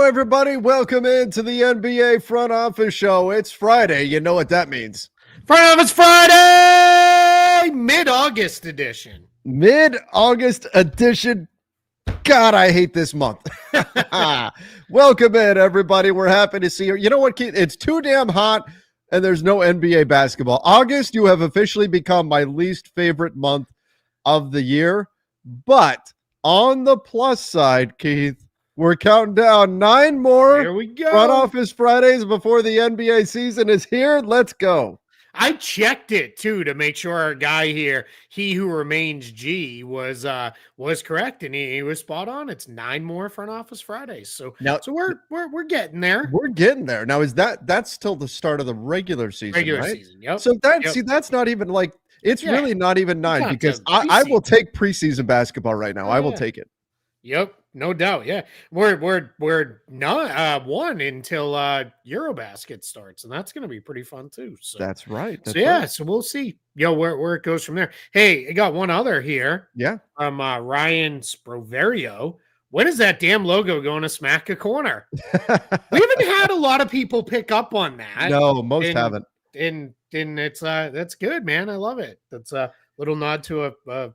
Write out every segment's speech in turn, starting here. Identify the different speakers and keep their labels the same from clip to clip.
Speaker 1: everybody. Welcome into the NBA Front Office Show. It's Friday. You know what that means.
Speaker 2: Front Office Friday, mid-August edition.
Speaker 1: Mid-August edition. God, I hate this month. Welcome in, everybody. We're happy to see you. You know what, Keith? It's too damn hot, and there's no NBA basketball. August, you have officially become my least favorite month of the year. But on the plus side, Keith, we're counting down 9 more
Speaker 2: Here we go.
Speaker 1: Front Office Fridays before the NBA season is here. Let's go.
Speaker 2: I checked it too to make sure our guy here, he who remains G, was correct, and he was spot on. It's 9 more Front Office Fridays. So we're getting there.
Speaker 1: We're getting there. Now, that's still the start of the regular season, right?
Speaker 2: Season, yep.
Speaker 1: So that's not even like it's really not even 9 because I will take preseason basketball right now. I will take it.
Speaker 2: Yep, no doubt. Yeah, we're not one until Eurobasket starts, and that's going to be pretty fun too. So
Speaker 1: that's right.
Speaker 2: So we'll see. Where it goes from there. Hey, I got one other here.
Speaker 1: Yeah,
Speaker 2: from Ryan Sproverio. When is that damn logo going to smack a corner? We haven't had a lot of people pick up on that.
Speaker 1: No, most haven't.
Speaker 2: And it's that's good, man. I love it. That's a little nod to a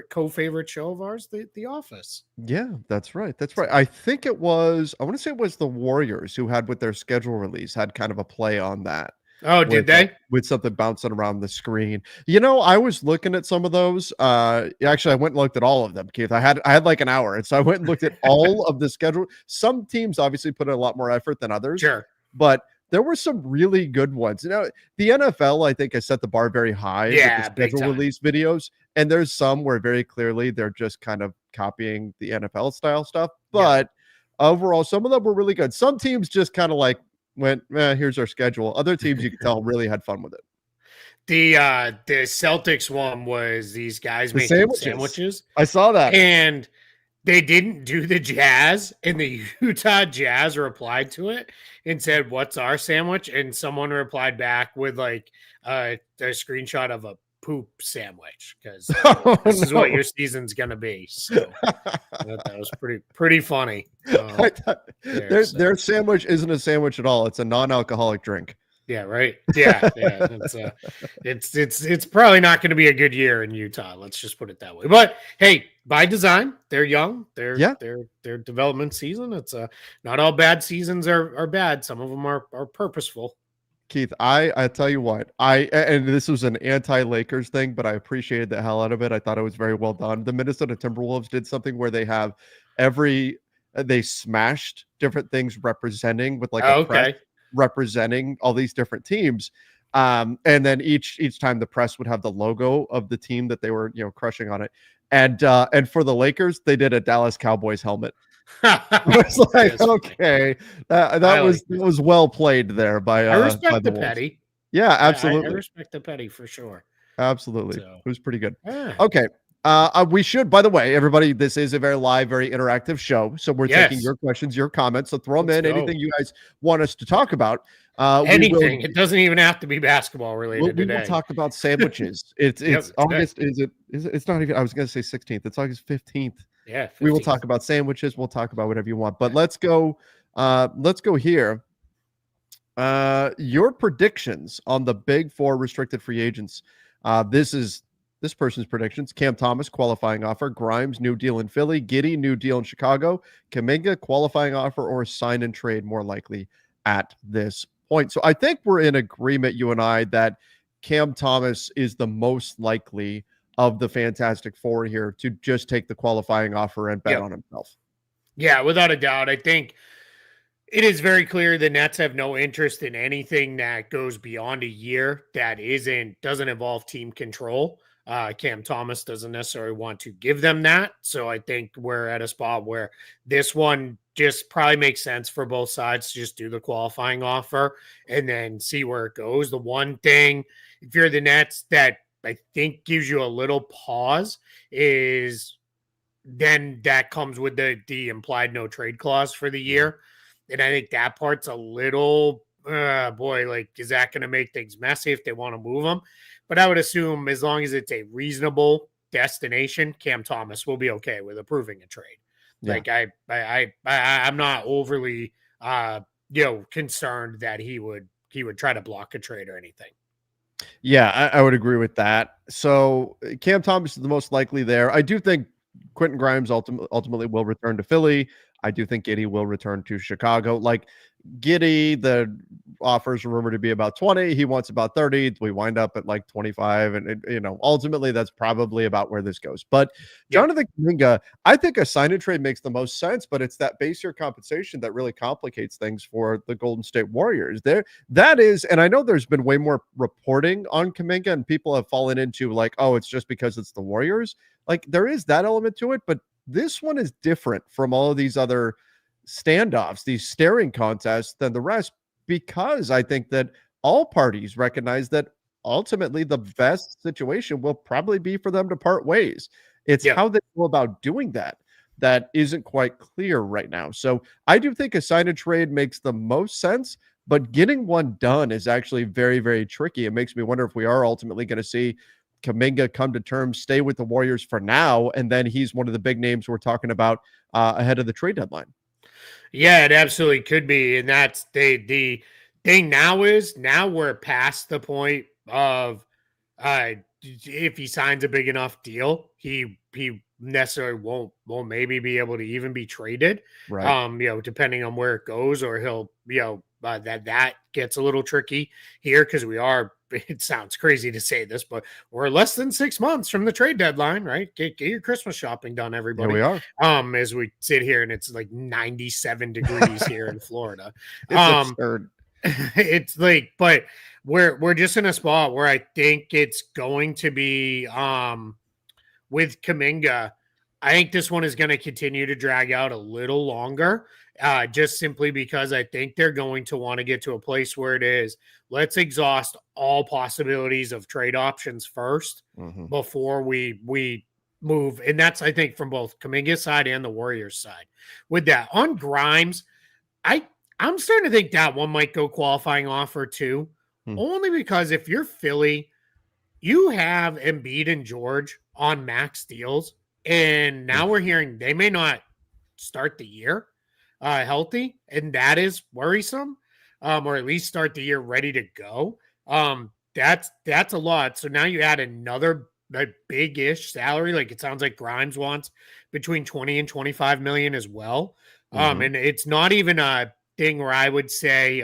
Speaker 2: co-favorite show of ours, The Office.
Speaker 1: Yeah, that's right. That's right. I think I want to say it was the Warriors who had with their schedule release had kind of a play on that.
Speaker 2: Oh, did they?
Speaker 1: With something bouncing around the screen. You know, I was looking at some of those. Actually, I went and looked at all of them, Keith. I had like an hour, and so I went and looked at all of the schedule. Some teams obviously put in a lot more effort than others.
Speaker 2: Sure.
Speaker 1: But there were some really good ones. You know, the NFL, I think, has set the bar very high with the schedule release videos. And there's some where very clearly they're just kind of copying the NFL style stuff. But overall, some of them were really good. Some teams just kind of like went, here's our schedule. Other teams, you can tell, really had fun with it.
Speaker 2: The Celtics one was these guys making sandwiches.
Speaker 1: I saw that.
Speaker 2: And they didn't do the Jazz, and the Utah Jazz replied to it and said, "What's our sandwich?" And someone replied back with like a screenshot of a poop sandwich because this is what your season's gonna be. So that was pretty funny.
Speaker 1: Their sandwich isn't a sandwich at all. It's a non-alcoholic drink.
Speaker 2: Yeah, right. Yeah. It's probably not going to be a good year in Utah. Let's just put it that way. But hey, by design, they're young. Their development season. It's not all bad seasons are bad. Some of them are purposeful.
Speaker 1: Keith, I tell you what, and this was an anti-Lakers thing, but I appreciated the hell out of it. I thought it was very well done. The Minnesota Timberwolves did something where they have they smashed different things representing with like a press representing all these different teams. And then each time the press would have the logo of the team that they were, crushing on it. And for the Lakers, they did a Dallas Cowboys helmet. I was like, okay, that was well played there by
Speaker 2: I respect
Speaker 1: by
Speaker 2: the petty.
Speaker 1: Yeah, absolutely.
Speaker 2: I respect the petty for sure.
Speaker 1: Absolutely. So, it was pretty good.
Speaker 2: Yeah.
Speaker 1: Okay. We should, by the way, everybody, this is a very live, very interactive show. So we're taking your questions, your comments. So throw them in. Anything you guys want us to talk about.
Speaker 2: Anything. It doesn't even have to be basketball related
Speaker 1: we
Speaker 2: today.
Speaker 1: will talk about sandwiches. It's August. It's not even, I was going to say 16th. It's August 15th.
Speaker 2: Yeah. 15th.
Speaker 1: We will talk about sandwiches. We'll talk about whatever you want. But let's go here. Your predictions on the big 4 restricted free agents. This person's predictions: Cam Thomas, qualifying offer; Grimes, new deal in Philly; Giddey, new deal in Chicago; Kuminga, qualifying offer or sign and trade, more likely at this point. So I think we're in agreement, you and I, that Cam Thomas is the most likely of the Fantastic Four here to just take the qualifying offer and bet on himself.
Speaker 2: Yeah, without a doubt. I think it is very clear the Nets have no interest in anything that goes beyond a year that doesn't involve team control. Cam Thomas doesn't necessarily want to give them that. So I think we're at a spot where this one just probably makes sense for both sides to just do the qualifying offer and then see where it goes. The one thing, if you're the Nets, that I think gives you a little pause is then that comes with the implied no trade clause for the year. And I think that part's a little, is that going to make things messy if they want to move them? But I would assume as long as it's a reasonable destination, Cam Thomas will be okay with approving a trade.
Speaker 1: Yeah.
Speaker 2: Like I'm not overly concerned that he would try to block a trade or anything.
Speaker 1: Yeah, I would agree with that. So Cam Thomas is the most likely there. I do think Quentin Grimes ultimately will return to Philly. I do think Giddy will return to Chicago. Like Giddy, the offers rumored to be about 20. He wants about 30. We wind up at like 25. And, ultimately that's probably about where this goes. But
Speaker 2: Yep.
Speaker 1: Jonathan Kuminga, I think a sign and trade makes the most sense, but it's that base year compensation that really complicates things for the Golden State Warriors. That is, and I know there's been way more reporting on Kuminga, and people have fallen into like, oh, it's just because it's the Warriors. Like there is that element to it, but this one is different from all of these other standoffs, these staring contests than the rest, because I think that all parties recognize that ultimately the best situation will probably be for them to part ways. It's
Speaker 2: Yep.
Speaker 1: how they go about doing that isn't quite clear right now. So I do think a sign and trade makes the most sense, but getting one done is actually very, very tricky. It makes me wonder if we are ultimately going to see Kuminga come to terms, stay with the Warriors for now, and then he's one of the big names we're talking about ahead of the trade deadline.
Speaker 2: Yeah, it absolutely could be. And that's the thing now we're past the point of if he signs a big enough deal, he necessarily won't maybe be able to even be traded.
Speaker 1: Right.
Speaker 2: Depending on where it goes, or he'll that gets a little tricky here because we are. It sounds crazy to say this, but we're less than 6 months from the trade deadline, right? Get your Christmas shopping done,
Speaker 1: Here
Speaker 2: everybody.
Speaker 1: we are.
Speaker 2: As we sit here and it's like 97 degrees here in Florida.
Speaker 1: It's
Speaker 2: Um,
Speaker 1: absurd.
Speaker 2: it's like, but we're just in a spot where I think it's going to be with Kuminga. I think this one is going to continue to drag out a little longer, just simply because I think they're going to want to get to a place where it is, let's exhaust all possibilities of trade options first
Speaker 1: Mhm.
Speaker 2: before we move. And that's, I think, from both Kuminga's side and the Warriors side. With that, on Grimes, I I'm starting to think that one might go qualifying offer too,
Speaker 1: Hmm.
Speaker 2: only because if you're Philly, you have Embiid and George on max deals, and now we're
Speaker 1: Oof.
Speaker 2: hearing they may not start the year healthy, and that is worrisome. Or at least start the year ready to go. That's a lot. So now you add another big-ish salary. Like it sounds like Grimes wants between 20 and 25 million as well.
Speaker 1: Mhm.
Speaker 2: And it's not even a thing where I would say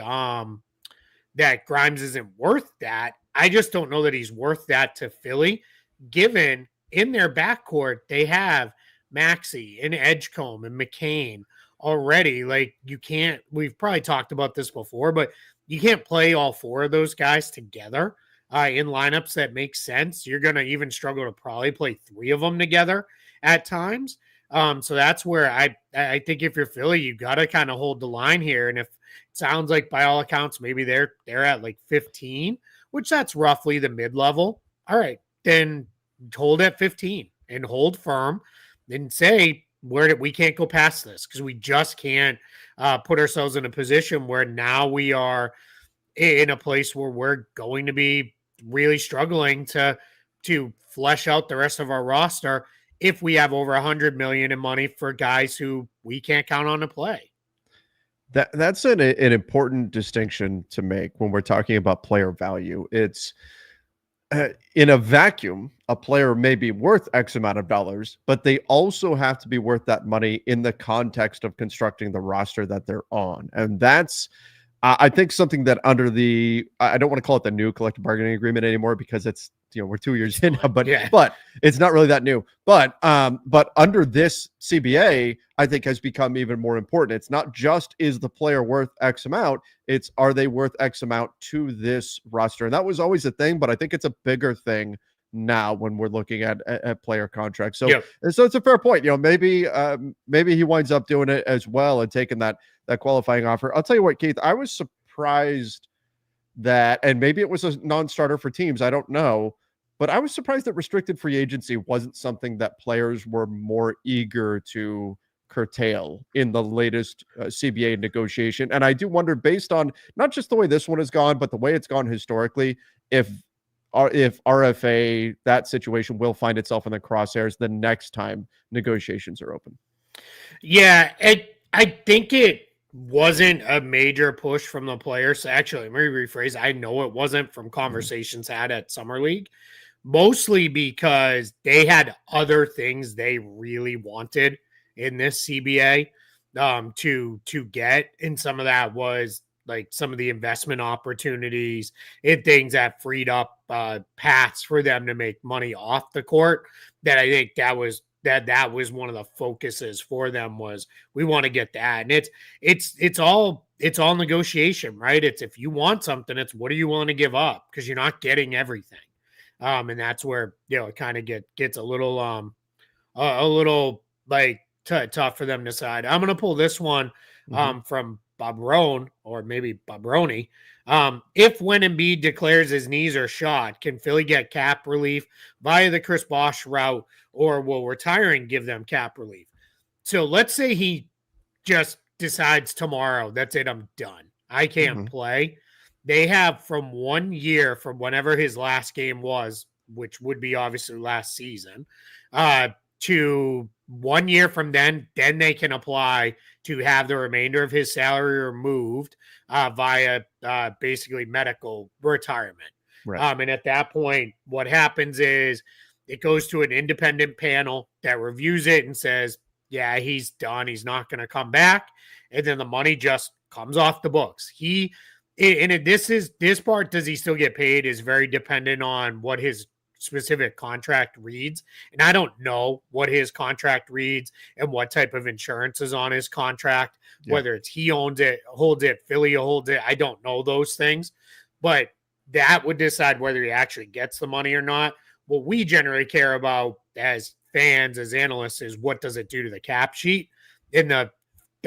Speaker 2: that Grimes isn't worth that. I just don't know that he's worth that to Philly, given in their backcourt they have Maxey and Edgecombe and McCain already. Like you can't. We've probably talked about this before, but you can't play all four of those guys together in lineups that make sense. You're gonna even struggle to probably play three of them together at times. So that's where I think if you're Philly, you got to kind of hold the line here, and if sounds like by all accounts, maybe they're at like 15, which that's roughly the mid-level. All right, then hold at 15 and hold firm and say we can't go past this because we just can't put ourselves in a position where now we are in a place where we're going to be really struggling to flesh out the rest of our roster if we have over 100 million in money for guys who we can't count on to play.
Speaker 1: That's an important distinction to make when we're talking about player value. It's in a vacuum, a player may be worth X amount of dollars, but they also have to be worth that money in the context of constructing the roster that they're on. And that's, I think, something that under I don't want to call it the new collective bargaining agreement anymore because it's, we're 2 years
Speaker 2: It's
Speaker 1: in
Speaker 2: not.
Speaker 1: now, but
Speaker 2: Yeah.
Speaker 1: it's not really that new. But under this CBA, I think has become even more important. It's not just is the player worth X amount, it's are they worth X amount to this roster? And that was always a thing, but I think it's a bigger thing now when we're looking at player contracts. So
Speaker 2: Yep.
Speaker 1: so it's a fair point. Maybe he winds up doing it as well and taking that qualifying offer. I'll tell you what, Keith, I was surprised that, and maybe it was a non-starter for teams, I don't know, but I was surprised that restricted free agency wasn't something that players were more eager to curtail in the latest CBA negotiation. And I do wonder, based on not just the way this one has gone, but the way it's gone historically, if if RFA, that situation will find itself in the crosshairs the next time negotiations are open.
Speaker 2: Yeah, I think it wasn't a major push from the players. Actually, let me rephrase. I know it wasn't from conversations had at Summer League, mostly because they had other things they really wanted in this CBA to get, and some of that was like some of the investment opportunities and things that freed up paths for them to make money off the court. That I think that was one of the focuses for them was we want to get that, and it's all negotiation, right? It's if you want something, it's what do you want to give up because you're not getting everything. And that's where it kind of gets a little like tough for them to decide. I'm gonna pull this one from Bob Rohn or maybe Bob Roney. If when Embiid declares his knees are shot, can Philly get cap relief via the Chris Bosh route, or will retiring give them cap relief? So let's say he just decides tomorrow, that's it, I'm done. I can't play. They have from 1 year from whenever his last game was, which would be obviously last season, to 1 year from then they can apply to have the remainder of his salary removed via basically medical retirement.
Speaker 1: Right.
Speaker 2: And at that point, what happens is it goes to an independent panel that reviews it and says, yeah, he's done. He's not going to come back. And then the money just comes off the books. This part, does he still get paid, is very dependent on what his specific contract reads. And I don't know what his contract reads and what type of insurance is on his contract, whether it's he owns it, holds it, Philly holds it. I don't know those things, but that would decide whether he actually gets the money or not. What we generally care about as fans, as analysts, is what does it do to the cap sheet? And the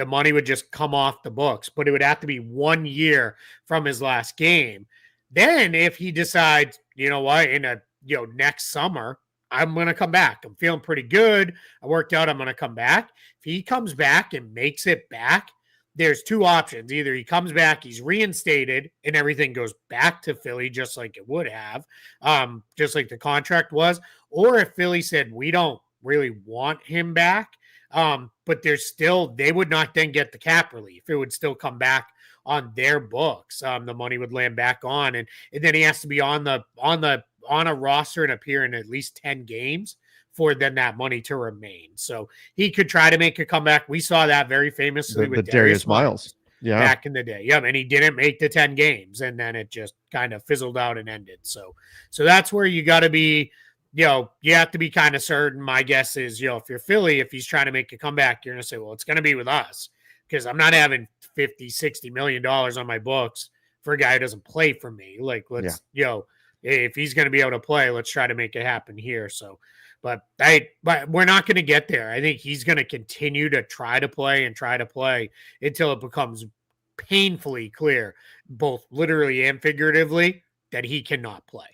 Speaker 2: money would just come off the books, but it would have to be 1 year from his last game. Then if he decides, you know what, next summer, I'm going to come back. I'm feeling pretty good. I worked out. I'm going to come back. If he comes back and makes it back, there's two options. Either he comes back, he's reinstated, and everything goes back to Philly just like it would have, just like the contract was. Or if Philly said, we don't really want him back, but they would not then get the cap relief. It would still come back on their books. The money would land back on, and then he has to be on a roster and appear in at least 10 games for then that money to remain. So he could try to make a comeback. We saw that very famously with Darius Miles back in the day. Yeah, and he didn't make the 10 games, and then it just kind of fizzled out and ended. So that's where you got to be, you have to be kind of certain. My guess is, if you're Philly, if he's trying to make a comeback, you're going to say, well, it's going to be with us because I'm not having 50, $60 million on my books for a guy who doesn't play for me. Like, if he's going to be able to play, let's try to make it happen here. So, but we're not going to get there. I think he's going to continue to try to play until it becomes painfully clear, both literally and figuratively, that he cannot play.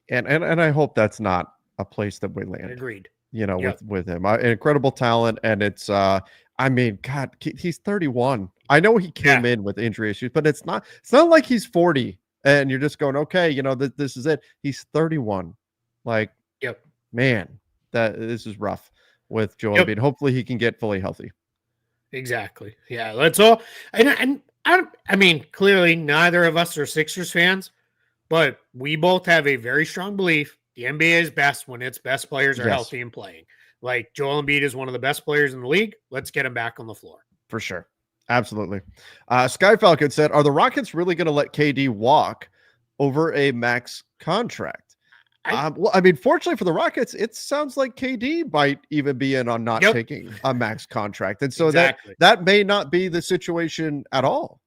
Speaker 1: And I hope that's not a place that we land.
Speaker 2: Agreed.
Speaker 1: With him, an incredible talent, and it's God, he's 31. I know he came in with injury issues, but it's not like he's 40 and you're just going, okay, this is it. He's 31. Like, man, this is rough with Joel Embiid. Hopefully he can get fully healthy.
Speaker 2: Exactly. Yeah, let's all. And I mean, clearly neither of us are Sixers fans, but we both have a very strong belief the NBA is best when its best players are healthy and playing. Like Joel Embiid is one of the best players in the league. Let's get him back on the floor.
Speaker 1: For sure. Absolutely. Sky Falcon said, are the Rockets really going to let KD walk over a max contract? Fortunately for the Rockets, it sounds like KD might even be in on not taking a max contract. And so that may not be the situation at all.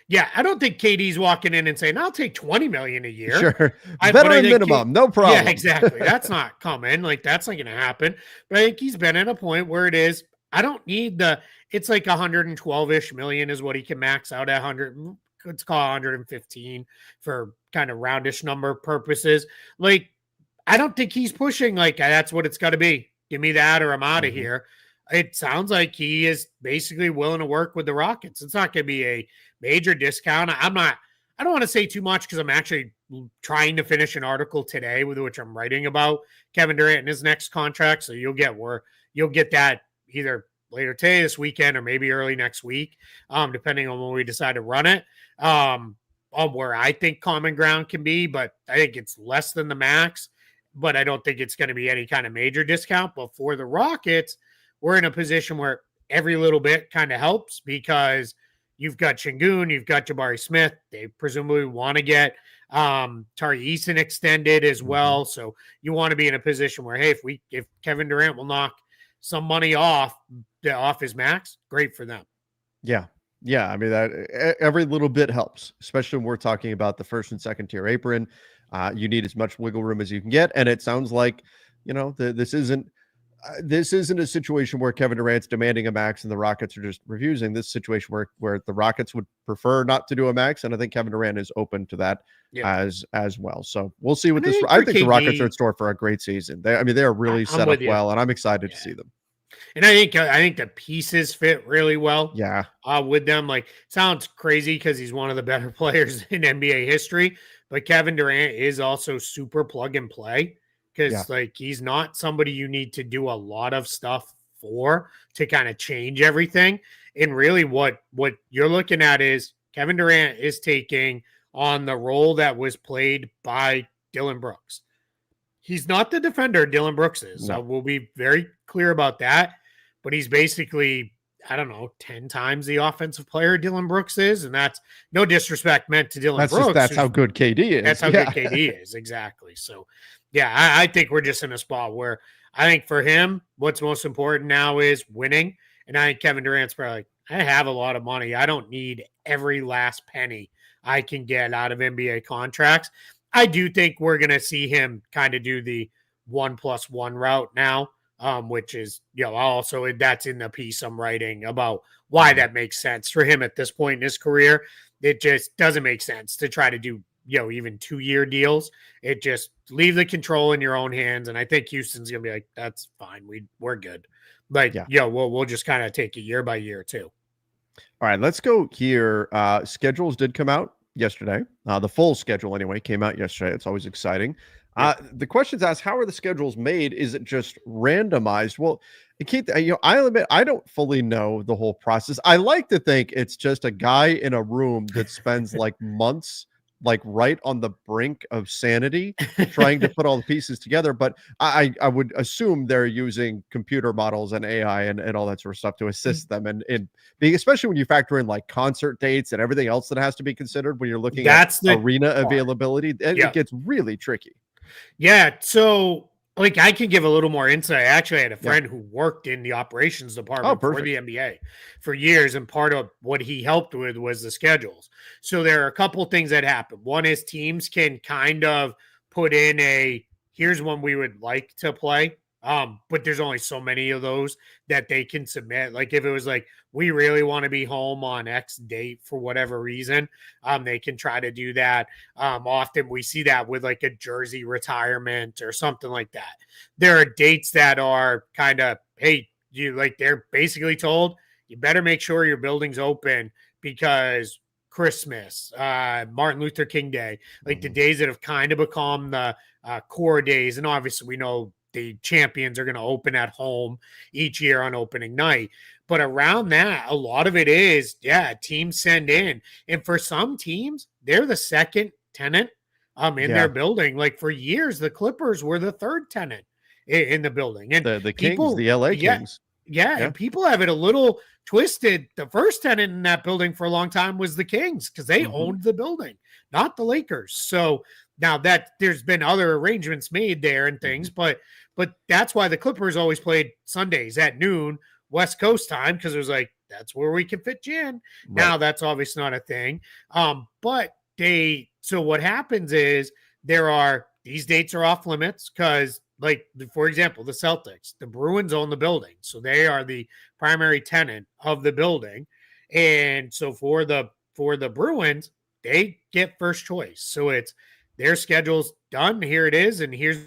Speaker 2: Yeah, I don't think KD's walking in and saying, I'll take $20 million a year.
Speaker 1: Sure. Veteran minimum, no problem.
Speaker 2: Yeah, exactly. That's not coming. Like, that's not going to happen. But I think he's been at a point where it is, I don't need it's like 112-ish million is what he can max out at 100. Let's call 115 for kind of roundish number purposes. Like, I don't think he's pushing like that's what it's got to be. Give me that or I'm out of here. It sounds like he is basically willing to work with the Rockets. It's not going to be a major discount. I don't want to say too much because I'm actually trying to finish an article today with which I'm writing about Kevin Durant and his next contract. So you'll get that either later today, this weekend, or maybe early next week, depending on when we decide to run it, on where I think common ground can be. But I think it's less than the max, but I don't think it's going to be any kind of major discount. But for the Rockets, we're in a position where every little bit kind of helps because you've got Şengün, you've got Jabari Smith. They presumably want to get Tari Eason extended as well. So you want to be in a position where, hey, if Kevin Durant will knock some money off his max, great for them.
Speaker 1: Yeah. Yeah. I mean, that every little bit helps, especially when we're talking about the first and second tier apron. You need as much wiggle room as you can get. And it sounds like, this isn't a situation where Kevin Durant's demanding a max and the Rockets are just refusing. This situation where the Rockets would prefer not to do a max, and I think Kevin Durant is open to that as well. So we'll see what this. I think the Rockets are in store for a great season. They are really set up well, and I'm excited to see them.
Speaker 2: And I think the pieces fit really well.
Speaker 1: Yeah,
Speaker 2: with them. Like, sounds crazy because he's one of the better players in NBA history, but Kevin Durant is also super plug and play. Because like he's not somebody you need to do a lot of stuff for to kind of change everything. And really what you're looking at is Kevin Durant is taking on the role that was played by Dillon Brooks. He's not the defender Dillon Brooks is. No. So we'll be very clear about that. But he's basically, 10 times the offensive player Dillon Brooks is. And that's no disrespect meant to Dillon Brooks.
Speaker 1: That's how good KD is.
Speaker 2: That's how good KD is. Exactly. So, yeah, I think we're just in a spot where I think for him, what's most important now is winning. And I think Kevin Durant's probably like, I have a lot of money. I don't need every last penny I can get out of NBA contracts. I do think we're going to see him kind of do the 1+1 route now, which is, also that's in the piece I'm writing about why that makes sense for him at this point in his career. It just doesn't make sense to try to do even 2-year deals. It just leave the control in your own hands. And I think Houston's going to be like, that's fine. We're good. Like, we'll just kind of take it year by year too.
Speaker 1: All right, let's go here. Schedules did come out yesterday. The full schedule anyway came out yesterday. It's always exciting. The question's asked, how are the schedules made? Is it just randomized? Well, I'll admit, I don't fully know the whole process. I like to think it's just a guy in a room that spends like months like right on the brink of sanity trying to put all the pieces together. But I would assume they're using computer models and AI and all that sort of stuff to assist them. And being, especially when you factor in like concert dates and everything else that has to be considered when you're looking at arena availability, it gets really tricky.
Speaker 2: Yeah. So like I can give a little more insight. I actually had a friend who worked in the operations department for the NBA for years. And part of what he helped with was the schedules. So there are a couple things that happen. One is teams can kind of put in here's when we would like to play. But there's only so many of those that they can submit. Like if it was like, we really want to be home on X date for whatever reason, they can try to do that. Often we see that with like a jersey retirement or something like that. There are dates that are kind of, hey, they're basically told you better make sure your building's open because Christmas, Martin Luther King Day, like the days that have kind of become the core days. And obviously we know the champions are going to open at home each year on opening night. But around that, a lot of it is, teams send in. And for some teams, they're the second tenant in their building. Like for years, the Clippers were the third tenant in the building. And
Speaker 1: the Kings, the LA Kings.
Speaker 2: Yeah, and people have it a little twisted. The first tenant in that building for a long time was the Kings because they owned the building, not the Lakers. So now that there's been other arrangements made there and things, but that's why the Clippers always played Sundays at noon West Coast time because it was like, that's where we can fit you in. Right. Now that's obviously not a thing. But so what happens is these dates are off limits because, like, for example, the Celtics, the Bruins own the building. So they are the primary tenant of the building. And so for the Bruins, they get first choice. So it's their schedule's done. Here it is. And here's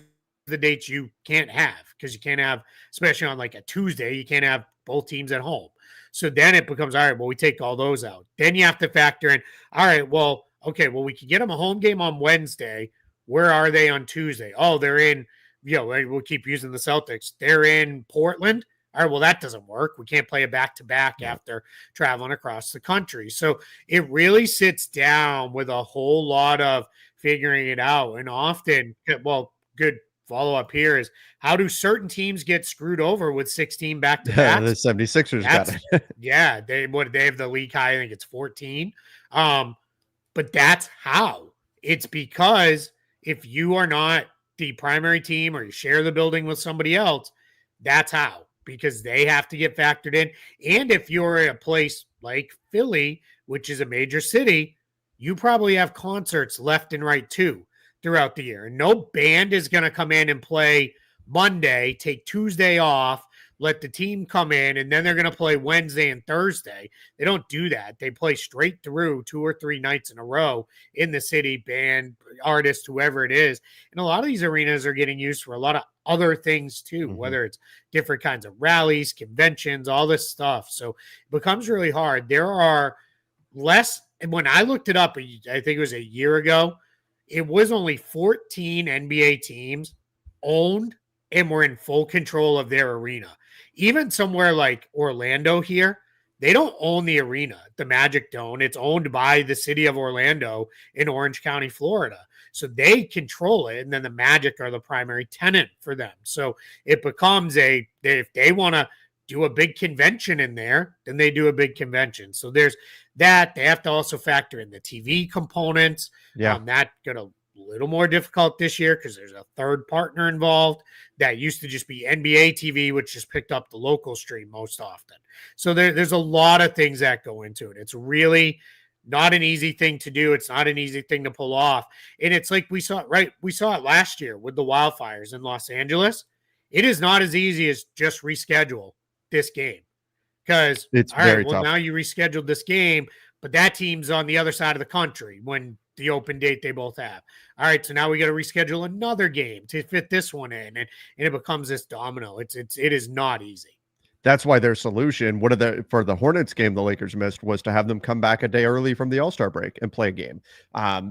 Speaker 2: the dates you can't have because you can't have, especially on like a Tuesday, you can't have both teams at home. So then it becomes, all right, well, we take all those out. Then you have to factor in, all right, well, okay, well, we can get them a home game on Wednesday. Where are they on Tuesday? Oh, they're in, we'll keep using the Celtics. They're in Portland. All right, well, that doesn't work. We can't play a back-to-back
Speaker 1: Yeah.
Speaker 2: after traveling across the country. So it really sits down with a whole lot of figuring it out. And often, well, good follow-up here is how do certain teams get screwed over with 16
Speaker 1: The
Speaker 2: back-to-backs?
Speaker 1: 76ers got
Speaker 2: That's
Speaker 1: it.
Speaker 2: yeah, they have the league high, I think it's 14. But that's how. It's because if you are not the primary team or you share the building with somebody else, that's how, because they have to get factored in. And if you're in a place like Philly, which is a major city, you probably have concerts left and right too throughout the year. And no band is going to come in and play Monday, take Tuesday off, let the team come in, and then they're going to play Wednesday and Thursday. They don't do that. They play straight through 2 or 3 nights in a row in the city, band, artist, whoever it is. And a lot of these arenas are getting used for a lot of other things too, whether it's different kinds of rallies, conventions, all this stuff. So it becomes really hard. There are less, and when I looked it up, I think it was a year ago, it was only 14 NBA teams owned and were in full control of their arena. Even somewhere like Orlando here, they don't own the arena, the Magic Dome. It's owned by the city of Orlando in Orange County, Florida. So they control it, and then the Magic are the primary tenant for them. So it becomes if they want to do a big convention in there, then they do a big convention. So there's that. They have to also factor in the TV components.
Speaker 1: Yeah.
Speaker 2: That got a little more difficult this year because there's a third partner involved. That used to just be NBA TV, which just picked up the local stream most often. So there's a lot of things that go into it. It's really not an easy thing to do. It's not an easy thing to pull off. And it's like we saw it last year with the wildfires in Los Angeles. It is not as easy as just reschedule this game. Because
Speaker 1: it's very tough.
Speaker 2: now you rescheduled this game, but that team's on the other side of the country when the open date they both have. All right, so now we got to reschedule another game to fit this one in, and it becomes this domino. It is not easy.
Speaker 1: That's why their solution, for the Hornets game the Lakers missed, was to have them come back a day early from the All-Star break and play a game,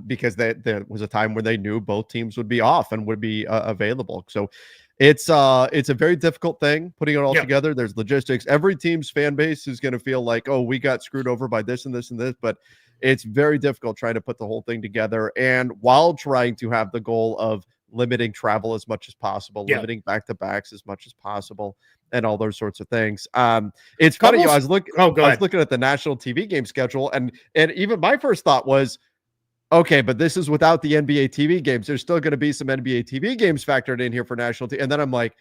Speaker 1: because there was a time where they knew both teams would be off and would be available. So it's a very difficult thing putting it all together. There's logistics. Every team's fan base is going to feel like, oh, we got screwed over by this and this and this, but it's very difficult trying to put the whole thing together, and while trying to have the goal of limiting travel as much as possible, limiting back-to-backs as much as possible, and all those sorts of things. It's funny, I was looking at the national TV game schedule, and even my first thought was, okay, but this is without the NBA TV games. There's still going to be some NBA TV games factored in here for national TV. And then I'm like,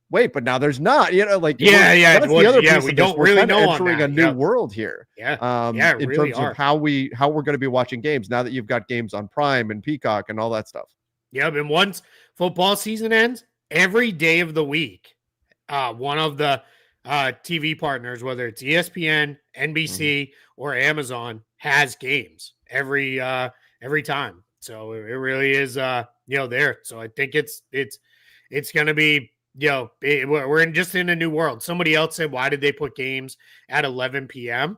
Speaker 1: wait, but now there's not. That's the other piece.
Speaker 2: We don't really know
Speaker 1: entering a new world here.
Speaker 2: In
Speaker 1: really terms of how we're going to be watching games now that you've got games on Prime and Peacock and all that stuff.
Speaker 2: Yep, and once football season ends, every day of the week, one of the TV partners, whether it's ESPN, NBC, or Amazon, has games every time. So it really is there. So I think it's going to be, we're just in a new world. Somebody else said, why did they put games at 11 p.m.?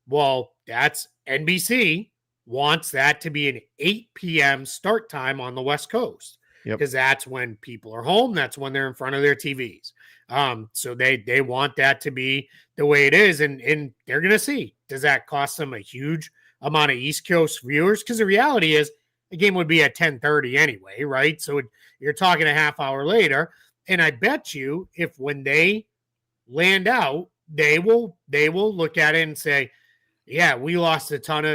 Speaker 2: Well, that's NBC wants that to be an 8 p.m. start time on the West Coast, because that's when people are home. That's when they're in front of their TVs. So they want that to be the way it is, and they're going to see, does that cost them a huge amount of East Coast viewers? Because the reality is the game would be at 10:30 anyway, right? So you're talking a half hour later, and I bet you if when they land out, they will look at it and say, yeah, we lost a ton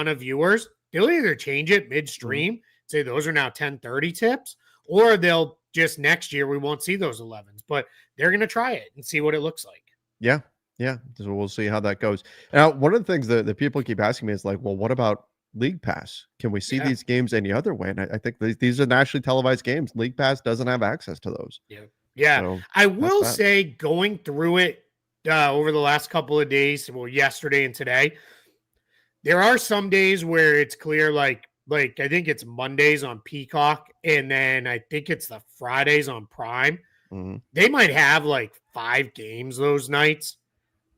Speaker 2: of viewers. They'll either change it midstream, say those are now 10:30 tips, or they'll just next year we won't see those 11s, but they're going to try it and see what it looks like.
Speaker 1: Yeah. So we'll see how that goes. Now, one of the things that people keep asking me is like, well, what about League Pass? Can we see these games any other way? And I think these are nationally televised games. League Pass doesn't have access to those.
Speaker 2: Yeah. So I will say, going through it over the last couple of days, well, yesterday and today, there are some days where it's clear, like I think it's Mondays on Peacock, and then I think it's the Fridays on Prime. They might have like 5 games those nights,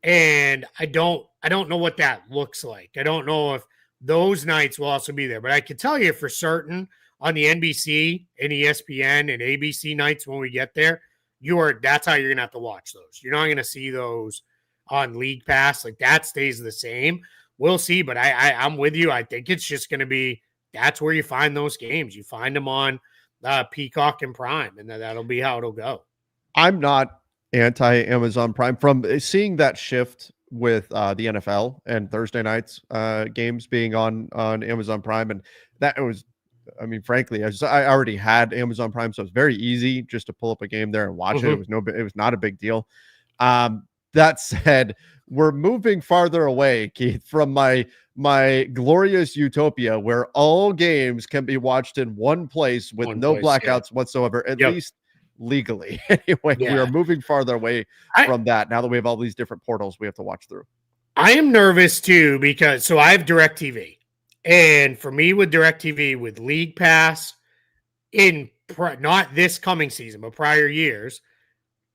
Speaker 2: and I don't know what that looks like. I don't know if those nights will also be there, but I can tell you for certain on the NBC and ESPN and ABC nights when we get there, that's how you're gonna have to watch those. You're not gonna see those on League Pass. Like that stays the same. We'll see, but I'm with you. I think it's just gonna be that's where you find those games. You find them on Peacock and Prime, and that'll be how it'll go.
Speaker 1: I'm not anti Amazon Prime from seeing that shift with the NFL and Thursday nights games being on Amazon Prime, and that was, I mean, frankly, I already had Amazon Prime, so it's very easy just to pull up a game there and watch it. It was not a big deal. That said, we're moving farther away, Keith, from my glorious utopia where all games can be watched in one place with no blackouts whatsoever, at least legally. Anyway, we are moving farther away from that now that we have all these different portals we have to watch through.
Speaker 2: I am nervous too because so I have DirecTV. And for me with DirecTV, with League Pass, not this coming season, but prior years,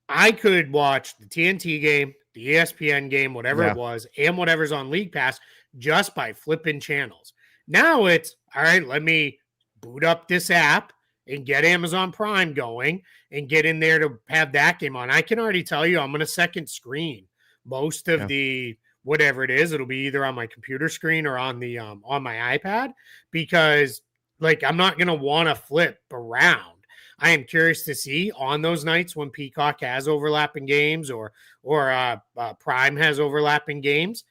Speaker 2: I could watch the TNT game, the ESPN game, whatever it was, and whatever's on League Pass just by flipping channels. Now it's, all right, let me boot up this app and get Amazon Prime going and get in there to have that game on. I can already tell you I'm going to second screen most of the whatever it is. It'll be either on my computer screen or on the on my iPad, because like I'm not going to want to flip around. I am curious to see on those nights when Peacock has overlapping games or Prime has overlapping games.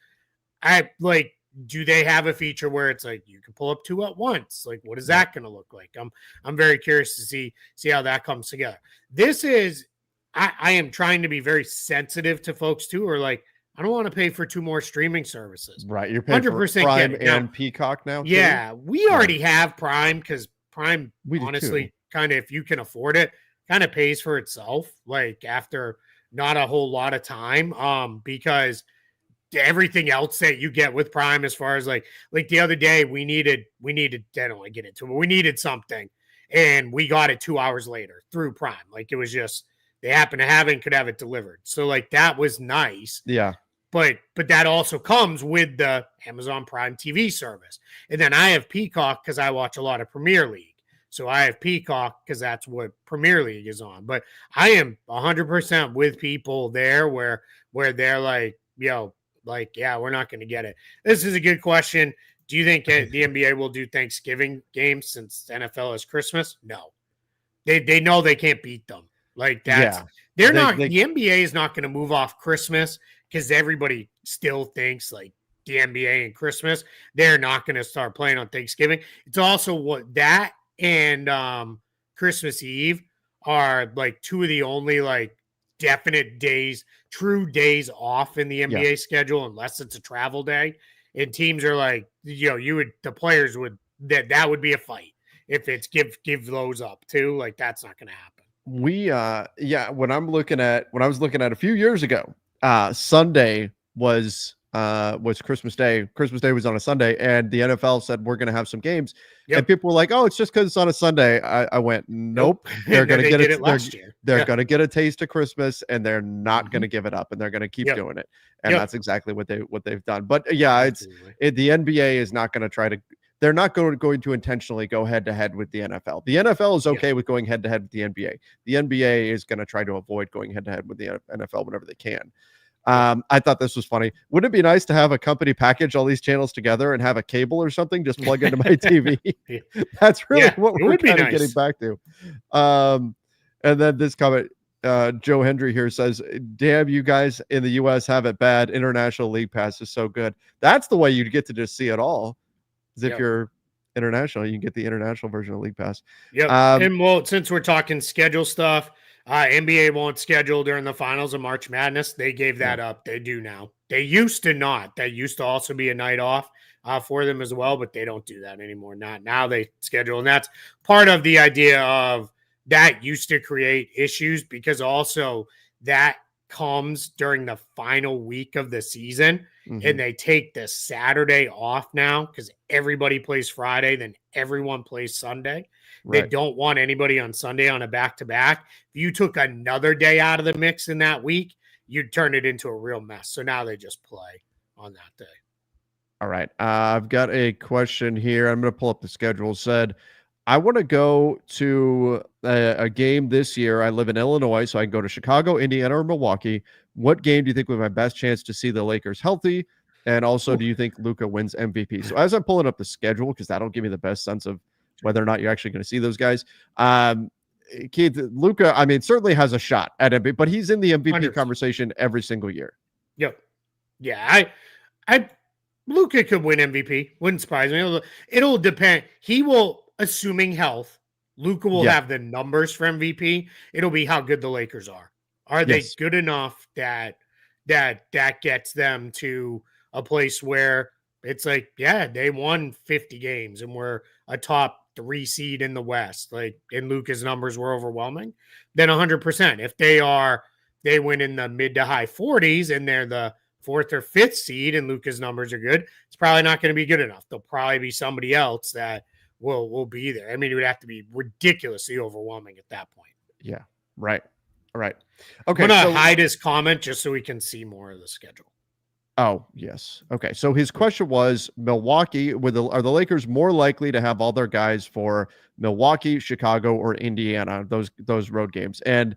Speaker 2: Do they have a feature where it's like you can pull up two at once? Like, what is that going to look like? I'm very curious to see how that comes together. This is I am trying to be very sensitive to folks too, or like, I don't want to pay for two more streaming services.
Speaker 1: Right. You're paying 100% for Prime and Peacock now?
Speaker 2: Yeah. We already have Prime because Prime, honestly, kind of, if you can afford it, kind of pays for itself, like after not a whole lot of time. Because everything else that you get with Prime, as far as like the other day, we needed, I don't want to get into it, but we needed something and we got it 2 hours later through Prime. Like it was just, they happened to have it and could have it delivered. So like that was nice.
Speaker 1: Yeah.
Speaker 2: But that also comes with the Amazon Prime TV service. And then I have Peacock because I watch a lot of Premier League. So I have Peacock because that's what Premier League is on. But I am 100% with people there where they're like, yeah, we're not going to get it. This is a good question. Do you think the NBA will do Thanksgiving games since NFL is Christmas? No. They know they can't beat them. Like that's the NBA is not going to move off Christmas because everybody still thinks like the NBA and Christmas, they're not going to start playing on Thanksgiving. It's also what that and Christmas Eve are like two of the only like definite days, true days off in the NBA schedule, unless it's a travel day. And teams are like, the players would, that would be a fight if it's give those up too. Like that's not going to happen.
Speaker 1: When I was looking at a few years ago, Sunday was Christmas Day. Christmas Day was on a Sunday, and the NFL said we're going to have some games. And people were like, "Oh, it's just because it's on a Sunday." I went, "Nope." They're going to get it last year. They're going to get a taste of Christmas, and they're not going to give it up, and they're going to keep doing it. And that's exactly what they've done. But the NBA is not going to try to. They're not going to intentionally go head to head with the NFL. The NFL is okay with going head to head with the NBA. The NBA is going to try to avoid going head to head with the NFL whenever they can. I thought this was funny. Wouldn't it be nice to have a company package all these channels together and have a cable or something just plug into my TV? That's really what we're kind of getting back to. And then this comment, Joe Hendry here says, "Damn, you guys in the US have it bad. International League Pass is so good." That's the way you'd get to just see it all. If you're international, you can get the international version of League Pass.
Speaker 2: And since we're talking schedule stuff, NBA won't schedule during the finals of March Madness. They gave that up. They do now. They used to not. That used to also be a night off for them as well, but they don't do that anymore. Not now. They schedule, and that's part of the idea of that used to create issues because also that comes during the final week of the season. And they take the Saturday off now because everybody plays Friday, then everyone plays Sunday. Right. They don't want anybody on Sunday on a back-to-back. If you took another day out of the mix in that week, you'd turn it into a real mess. So now they just play on that day. All
Speaker 1: right. I've got a question here. I'm going to pull up the schedule. Said, I want to go to a game this year. I live in Illinois, so I can go to Chicago, Indiana, or Milwaukee. What game do you think would be my best chance to see the Lakers healthy? And also,
Speaker 2: Ooh,
Speaker 1: do you think Luca wins MVP? So as I'm pulling up the schedule, because that'll give me the best sense of whether or not you're actually going to see those guys. Keith, Luca, I mean, certainly has a shot at MVP, but he's in the MVP
Speaker 2: 100%.
Speaker 1: conversation every single year.
Speaker 2: Yep. Yeah, I Luka could win MVP. Wouldn't surprise me. It'll depend. He will, assuming health. Luka will
Speaker 1: Yeah.
Speaker 2: have the numbers for MVP. It'll be how good the Lakers are. Are they
Speaker 1: Yes.
Speaker 2: good enough that gets them to a place where it's like, yeah, they won 50 games and were a top 3 seed in the West. Like, and Luka's numbers were overwhelming. Then 100%. If they win in the mid to high 40s and they're the 4th or 5th seed and Luka's numbers are good, it's probably not going to be good enough. There'll probably be somebody else that will be there. I mean, it would have to be ridiculously overwhelming at that point.
Speaker 1: Yeah. Right. Right. Okay.
Speaker 2: I'm gonna hide his comment just so we can see more of the schedule.
Speaker 1: Oh, yes. Okay. So his question was Milwaukee, are the Lakers more likely to have all their guys for Milwaukee, Chicago, or Indiana, those road games? And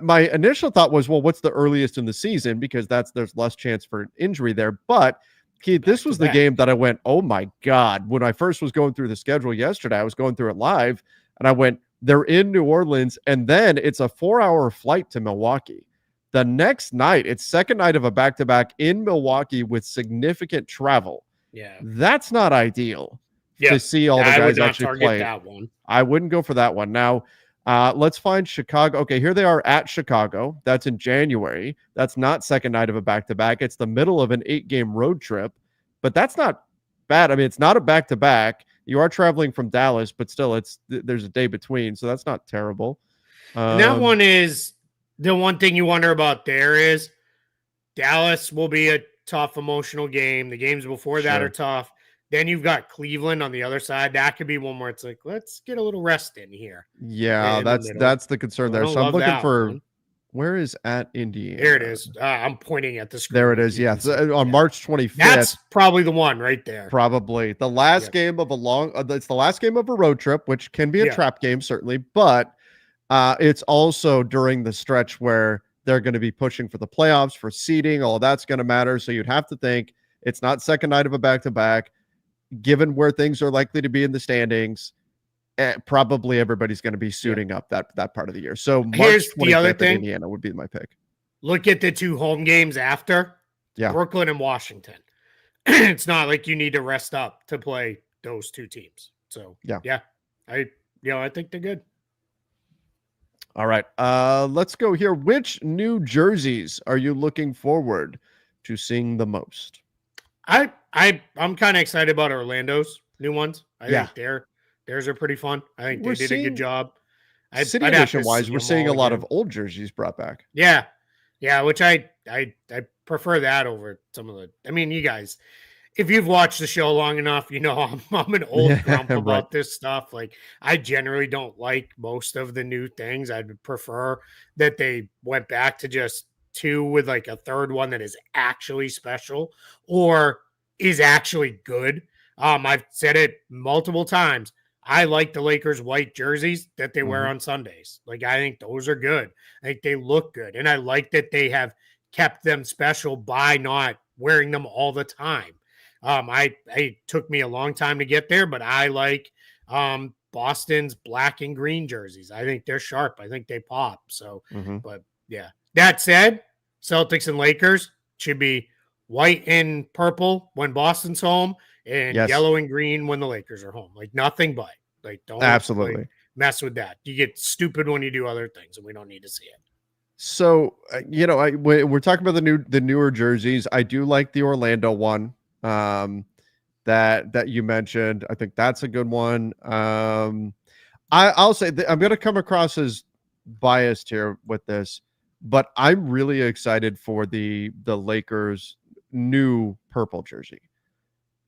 Speaker 1: my initial thought was, well, what's the earliest in the season? Because there's less chance for injury there. But Keith, this was the game that I went, oh my God. When I first was going through the schedule yesterday, I was going through it live and I went, they're in New Orleans, and then it's a 4-hour flight to Milwaukee. The next night, it's second night of a back-to-back in Milwaukee with significant travel.
Speaker 2: Yeah.
Speaker 1: That's not ideal to see all the guys actually play.
Speaker 2: That one.
Speaker 1: I wouldn't go for that one. Now, let's find Chicago. Okay, here they are at Chicago. That's in January. That's not second night of a back-to-back. It's the middle of an 8-game road trip, but that's not bad. I mean, it's not a back-to-back. You are traveling from Dallas, but still, there's a day between, so that's not terrible.
Speaker 2: And that one is the one thing you wonder about there is Dallas will be a tough emotional game. The games before that are tough. Then you've got Cleveland on the other side. That could be one where it's like, let's get a little rest in here.
Speaker 1: Yeah, that's the concern there. So I'm looking for where is at Indiana?
Speaker 2: There it is. I'm pointing at the screen.
Speaker 1: There it is. Yeah, on March 25th.
Speaker 2: That's probably the one right there.
Speaker 1: Probably the last game of it's the last game of a road trip, which can be a trap game certainly, but it's also during the stretch where they're going to be pushing for the playoffs, for seeding. All that's going to matter. So you'd have to think it's not second night of a back-to-back. Given where things are likely to be in the standings, probably everybody's going to be suiting up that part of the year. So
Speaker 2: here's the other thing.
Speaker 1: Indiana would be my pick.
Speaker 2: Look at the 2 home games after.
Speaker 1: Yeah.
Speaker 2: Brooklyn and Washington. It's not like you need to rest up to play those 2 teams. So yeah, I think they're good.
Speaker 1: All right. Let's go here. Which new jerseys are you looking forward to seeing the most?
Speaker 2: I'm kind of excited about Orlando's new ones. I think theirs are pretty fun. I think they did a good job.
Speaker 1: City edition wise, we're seeing a lot of old jerseys brought back.
Speaker 2: Yeah, which I prefer that over some of the. I mean, you guys, if you've watched the show long enough, you know I'm an old grump about this stuff. Like, I generally don't like most of the new things. I'd prefer that they went back to just 2 with like a third one that is actually special or is actually good. I've said it multiple times. I like the Lakers white jerseys that they wear on Sundays. Like, I think those are good. I think they look good. And I like that they have kept them special by not wearing them all the time. It took me a long time to get there, but I like Boston's black and green jerseys. I think they're sharp. I think they pop. So, but yeah. That said, Celtics and Lakers should be white and purple when Boston's home and yellow and green when the Lakers are home. Like, nothing but. Like, don't
Speaker 1: absolutely
Speaker 2: mess with that. You get stupid when you do other things, and we don't need to see it.
Speaker 1: So, we're talking about the newer jerseys. I do like the Orlando one that you mentioned. I think that's a good one. I'll say I'm going to come across as biased here with this, but I'm really excited for the Lakers new purple jersey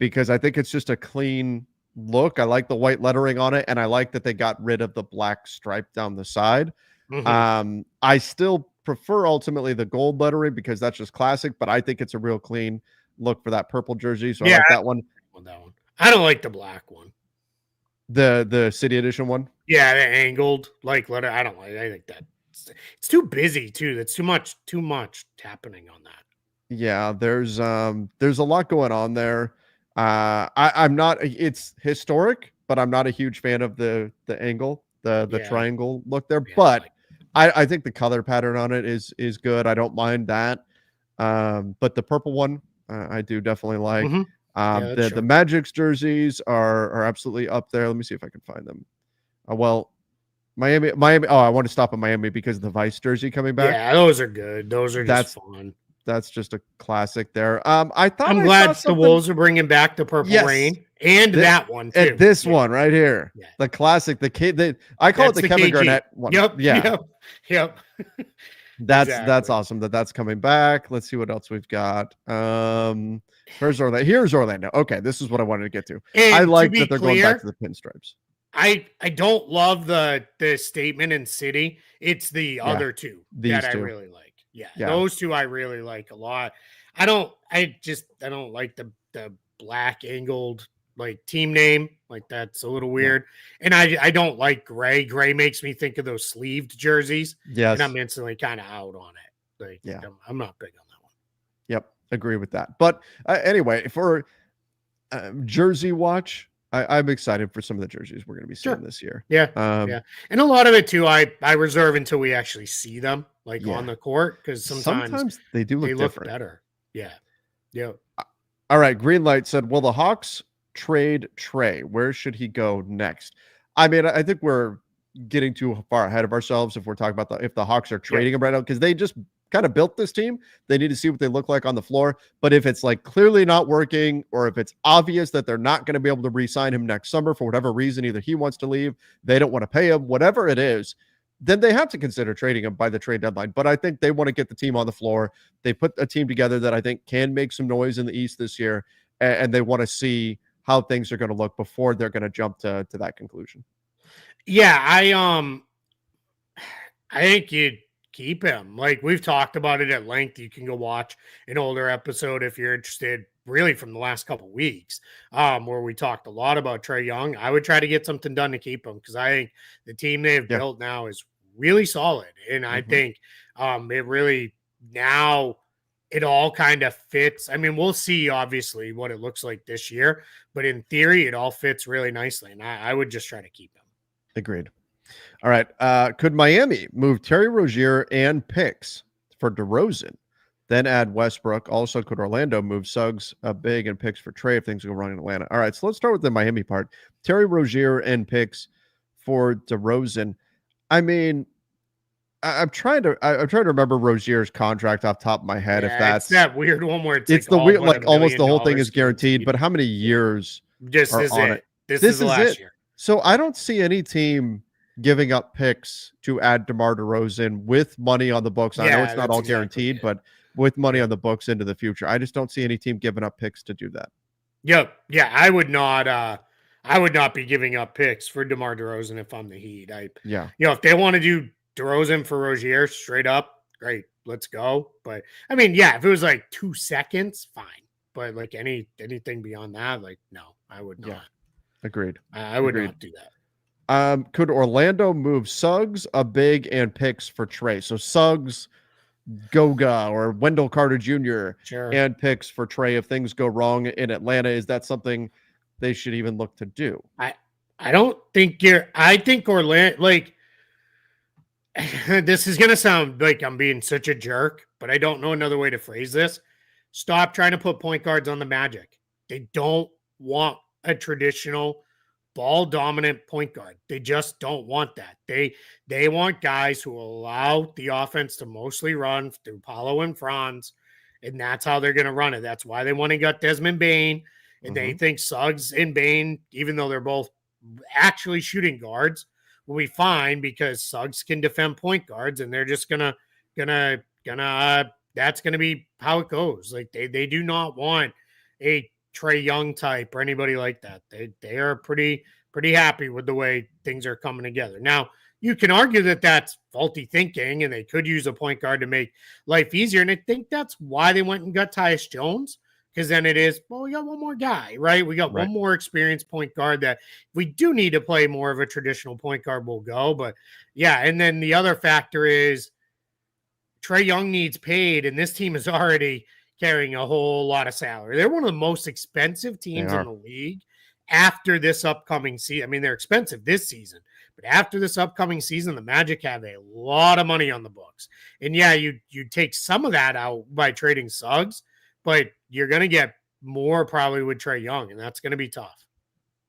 Speaker 1: because I think it's just a clean look. I like the white lettering on it, and I like that they got rid of the black stripe down the side. I still prefer ultimately the gold lettering because that's just classic, but I think it's a real clean look for that purple jersey. So I like that one.
Speaker 2: I don't like the black one.
Speaker 1: The City Edition one.
Speaker 2: Yeah, the angled like letter. I don't like. I think that it's too busy too. That's too much happening on that.
Speaker 1: Yeah, there's a lot going on there. I'm not. It's historic, but I'm not a huge fan of the angle, the
Speaker 2: Yeah,
Speaker 1: triangle look there.
Speaker 2: yeah,
Speaker 1: But
Speaker 2: like
Speaker 1: I think the color pattern on it is good. I don't mind that. But the purple one, I do definitely like.
Speaker 2: mhm. Yeah, that's
Speaker 1: The
Speaker 2: true.
Speaker 1: Magic's jerseys are absolutely up there. Let me see if I can find them. Well, Miami. Oh, I want to stop at Miami because of the Vice jersey coming back.
Speaker 2: Yeah, those are good. Those are just
Speaker 1: That's
Speaker 2: fun.
Speaker 1: that's just a classic there. I thought
Speaker 2: I'm
Speaker 1: I saw
Speaker 2: glad the
Speaker 1: something.
Speaker 2: Wolves are bringing back the Purple
Speaker 1: Yes,
Speaker 2: Rain and
Speaker 1: th-
Speaker 2: that one
Speaker 1: at
Speaker 2: too.
Speaker 1: this
Speaker 2: Yeah,
Speaker 1: one right here,
Speaker 2: yeah.
Speaker 1: the classic, I call it
Speaker 2: That's
Speaker 1: the
Speaker 2: the
Speaker 1: Kevin
Speaker 2: KG.
Speaker 1: Garnett one.
Speaker 2: Yep,
Speaker 1: Yeah,
Speaker 2: yep.
Speaker 1: that's
Speaker 2: Exactly.
Speaker 1: awesome that's coming back. Let's see what else we've got. Here's Orlando. Okay, this is what I wanted to get to. I
Speaker 2: And to
Speaker 1: like
Speaker 2: be
Speaker 1: that they're going back to
Speaker 2: clear,
Speaker 1: the pinstripes.
Speaker 2: I don't love the statement in City. It's the
Speaker 1: Yeah,
Speaker 2: other two that
Speaker 1: these
Speaker 2: I
Speaker 1: two.
Speaker 2: really like. Yeah,
Speaker 1: Yeah,
Speaker 2: those two I really like a lot. I don't like the black angled like team name. Like that's a little
Speaker 1: yeah,
Speaker 2: weird. And I don't like gray. Gray makes me think of those sleeved jerseys, and I'm
Speaker 1: yes,
Speaker 2: instantly kind of out on it. Like
Speaker 1: yeah,
Speaker 2: I'm not big on that one.
Speaker 1: yep, agree with that. But anyway, for jersey watch, I'm excited for some of the jerseys we're going to be seeing
Speaker 2: Sure.
Speaker 1: this year.
Speaker 2: Yeah.
Speaker 1: Um,
Speaker 2: Yeah. And a lot of it too, I reserve until we actually see them like on
Speaker 1: yeah,
Speaker 2: the court because sometimes
Speaker 1: sometimes they do
Speaker 2: they
Speaker 1: look
Speaker 2: look
Speaker 1: different.
Speaker 2: better. Yeah. Yeah.
Speaker 1: All right, Greenlight said, "Will the Hawks trade Trey? Where should he go next?" I mean, I think we're getting too far ahead of ourselves if we're talking about if the Hawks are
Speaker 2: Yep.
Speaker 1: trading him right now because they just kind of built this team. They need to see what they look like on the floor. But if it's like clearly not working, or if it's obvious that they're not going to be able to re-sign him next summer for whatever reason, either he wants to leave, they don't want to pay him, whatever it is, then they have to consider trading him by the trade deadline. But I think they want to get the team on the floor. They put a team together that I think can make some noise in the East this year, and they want to see how things are going to look before they're going to jump to that conclusion.
Speaker 2: Yeah. I think you'd keep him. Like we've talked about it at length. You can go watch an older episode if you're interested, really from the last couple weeks, where we talked a lot about Trey Young. I would try to get something done to keep him because I think the team they've
Speaker 1: Yeah.
Speaker 2: built now is really solid. And I think it really now it all kind of fits. I mean, we'll see obviously what it looks like this year, but in theory, it all fits really nicely. And I would just try to keep him.
Speaker 1: Agreed. All right. Could Miami move Terry Rozier and picks for DeRozan, then add Westbrook? Also, could Orlando move Suggs big and picks for Trey if things go wrong in Atlanta? All right. So let's start with the Miami part. Terry Rozier and picks for DeRozan. I mean, I'm trying to remember Rozier's contract off the top of my head. If
Speaker 2: Yeah, it's
Speaker 1: that's
Speaker 2: that weird one where it's
Speaker 1: it's
Speaker 2: like
Speaker 1: the
Speaker 2: all
Speaker 1: weird,
Speaker 2: but
Speaker 1: like almost the whole thing
Speaker 2: $1 million
Speaker 1: is guaranteed, but how many years
Speaker 2: This
Speaker 1: are
Speaker 2: is
Speaker 1: on
Speaker 2: it.
Speaker 1: it?
Speaker 2: This
Speaker 1: This
Speaker 2: is the
Speaker 1: is
Speaker 2: last
Speaker 1: it.
Speaker 2: year.
Speaker 1: So I don't see any team giving up picks to add DeMar DeRozan with money on the books. I know
Speaker 2: Yeah,
Speaker 1: it's not
Speaker 2: that's
Speaker 1: all
Speaker 2: exactly
Speaker 1: guaranteed,
Speaker 2: it.
Speaker 1: but with money
Speaker 2: Yep.
Speaker 1: on the books into the future, I just don't see any team giving up picks to do that.
Speaker 2: Yep. Yeah, I would not be giving up picks for DeMar DeRozan if I'm the Heat.
Speaker 1: Yeah,
Speaker 2: If they want to do DeRozan for Rozier straight up, great, let's go. But I mean, yeah, if it was like 2 seconds, fine. But like anything beyond that, like no, I would not.
Speaker 1: yeah, agreed.
Speaker 2: I would
Speaker 1: Agreed.
Speaker 2: not do that.
Speaker 1: Could Orlando move Suggs, a big, and picks for Trey? So Suggs, Goga, or Wendell Carter Jr.
Speaker 2: Sure.
Speaker 1: and picks for Trey if things go wrong in Atlanta. Is that something they should even look to do?
Speaker 2: I don't think I think Orlando, like, this is going to sound like I'm being such a jerk, but I don't know another way to phrase this. Stop trying to put point guards on the Magic. They don't want a traditional ball dominant point guard. They just don't want that. They want guys who allow the offense to mostly run through Paulo and Franz, and that's how they're going to run it. That's why they want to get Desmond Bain, and they think Suggs and Bain, even though they're both actually shooting guards, will be fine because Suggs can defend point guards, and they're just gonna that's gonna be how it goes. Like they do not want a Trey Young type or anybody like that. They are pretty happy with the way things are coming together. Now, you can argue that that's faulty thinking and they could use a point guard to make life easier. And I think that's why they went and got Tyus Jones, because then it is, well, we got one more guy, right? We got
Speaker 1: Right.
Speaker 2: one more experienced point guard that if we do need to play more of a traditional point guard, we'll go. But yeah, and then the other factor is Trae Young needs paid, and this team is already carrying a whole lot of salary. They're one of the most expensive
Speaker 1: They
Speaker 2: teams in
Speaker 1: are.
Speaker 2: the league after this upcoming season. I mean, they're expensive this season, but after this upcoming season, the Magic have a lot of money on the books. And yeah, you take some of that out by trading Suggs, but you're going to get more probably with Trae Young, and that's going to be tough.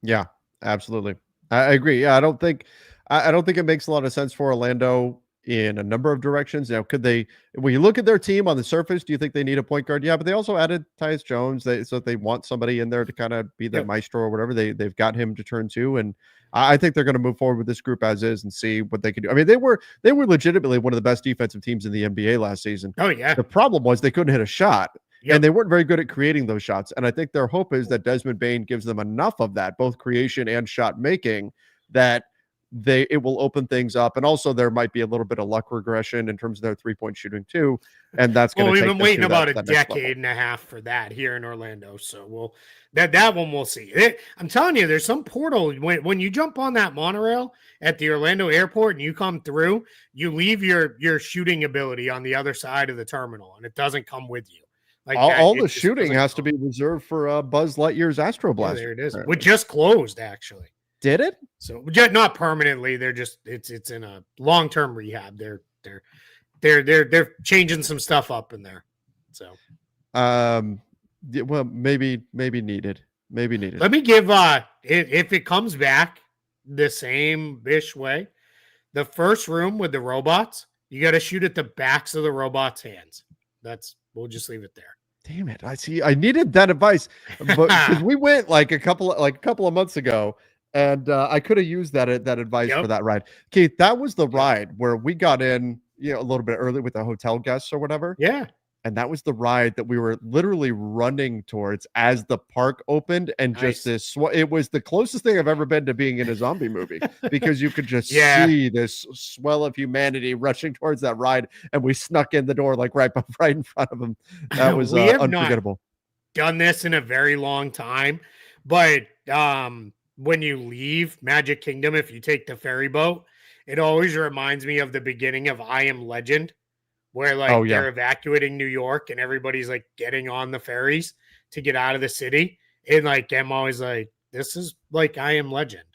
Speaker 1: Yeah, absolutely. I agree. Yeah, I don't think it makes a lot of sense for Orlando in a number of directions. Now, could they, when you look at their team on the surface, do you think they need a point guard? Yeah, but they also added Tyus Jones. So they want somebody in there to kind of be the
Speaker 2: Yep.
Speaker 1: maestro or whatever. They've got him to turn to, and I think they're going to move forward with this group as is and see what they can do. I mean, they were legitimately one of the best defensive teams in the NBA last season.
Speaker 2: Oh, yeah.
Speaker 1: The problem was they couldn't hit a shot.
Speaker 2: Yep.
Speaker 1: And they weren't very good at creating those shots. And I think their hope is that Desmond Bane gives them enough of that, both creation and shot making, that it will open things up. And also there might be a little bit of luck regression in terms of their 3-point shooting too. And that's going to
Speaker 2: Well, we've
Speaker 1: take
Speaker 2: been
Speaker 1: them
Speaker 2: waiting
Speaker 1: to
Speaker 2: about a
Speaker 1: that next level.
Speaker 2: decade and a half for that here in Orlando. So that one we'll see. I'm telling you, there's some portal when you jump on that monorail at the Orlando airport and you come through, you leave your shooting ability on the other side of the terminal, and it doesn't come with you. Like
Speaker 1: all the shooting has to be reserved for Buzz Lightyear's Astro Blaster.
Speaker 2: Yeah, there it is. Apparently. Which just closed, actually.
Speaker 1: Did it?
Speaker 2: So not permanently. They're just it's in a long-term rehab. They're changing some stuff up in there. So
Speaker 1: well, maybe needed. Maybe needed.
Speaker 2: Let me give if it comes back the same-ish way, the first room with the robots, you got to shoot at the backs of the robots' hands. We'll just leave it there.
Speaker 1: Damn it. I needed that advice, but because we went like a couple of months ago, and I could have used that advice for that ride. Keith, that was the ride where we got in, a little bit early with the hotel guests or whatever.
Speaker 2: Yeah.
Speaker 1: And that was the ride that we were literally running towards as the park opened, and just it was the closest thing I've ever been to being in a zombie movie, because you could just see this swell of humanity rushing towards that ride, and we snuck in the door like right in front of them. That was unforgettable.
Speaker 2: Done this in a very long time, but when you leave Magic Kingdom, if you take the ferry boat, it always reminds me of the beginning of I Am Legend, where they're evacuating New York and everybody's like getting on the ferries to get out of the city. And I'm always like, this is like I Am Legend.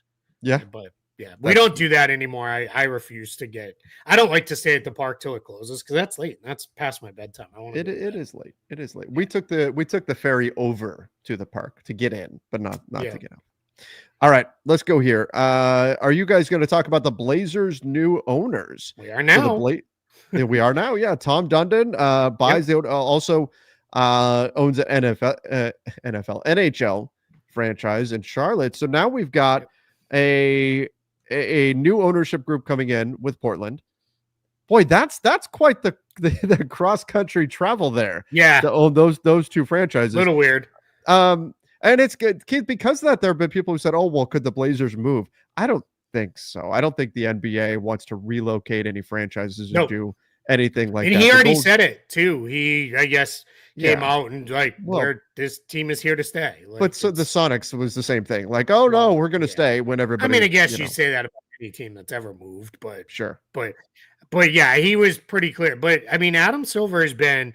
Speaker 1: Yeah.
Speaker 2: But yeah, we don't do that anymore. I refuse to I don't like to stay at the park till it closes, because that's late. That's past my bedtime.
Speaker 1: It is late. It is late. We took the ferry over to the park to get in, but not to get out. All right, let's go here. Are you guys going to talk about the Blazers' new owners?
Speaker 2: We are now.
Speaker 1: We are now. Yeah, Tom Dundon buys. They also owns an NHL franchise in Charlotte. So now we've got a new ownership group coming in with Portland. Boy, that's quite the cross country travel there.
Speaker 2: Yeah,
Speaker 1: to own those two franchises.
Speaker 2: A little weird.
Speaker 1: And it's good because of that. There have been people who said, "Oh, well, could the Blazers move?" I don't think so. I don't think the NBA wants to relocate any franchises or do anything like that.
Speaker 2: And he already said it too. He, I guess, came out and this team is here to stay.
Speaker 1: But so the Sonics was the same thing. Like, oh no, we're going to stay when everybody.
Speaker 2: I mean, I guess you say that about any team that's ever moved, but
Speaker 1: sure.
Speaker 2: But yeah, he was pretty clear. But I mean, Adam Silver has been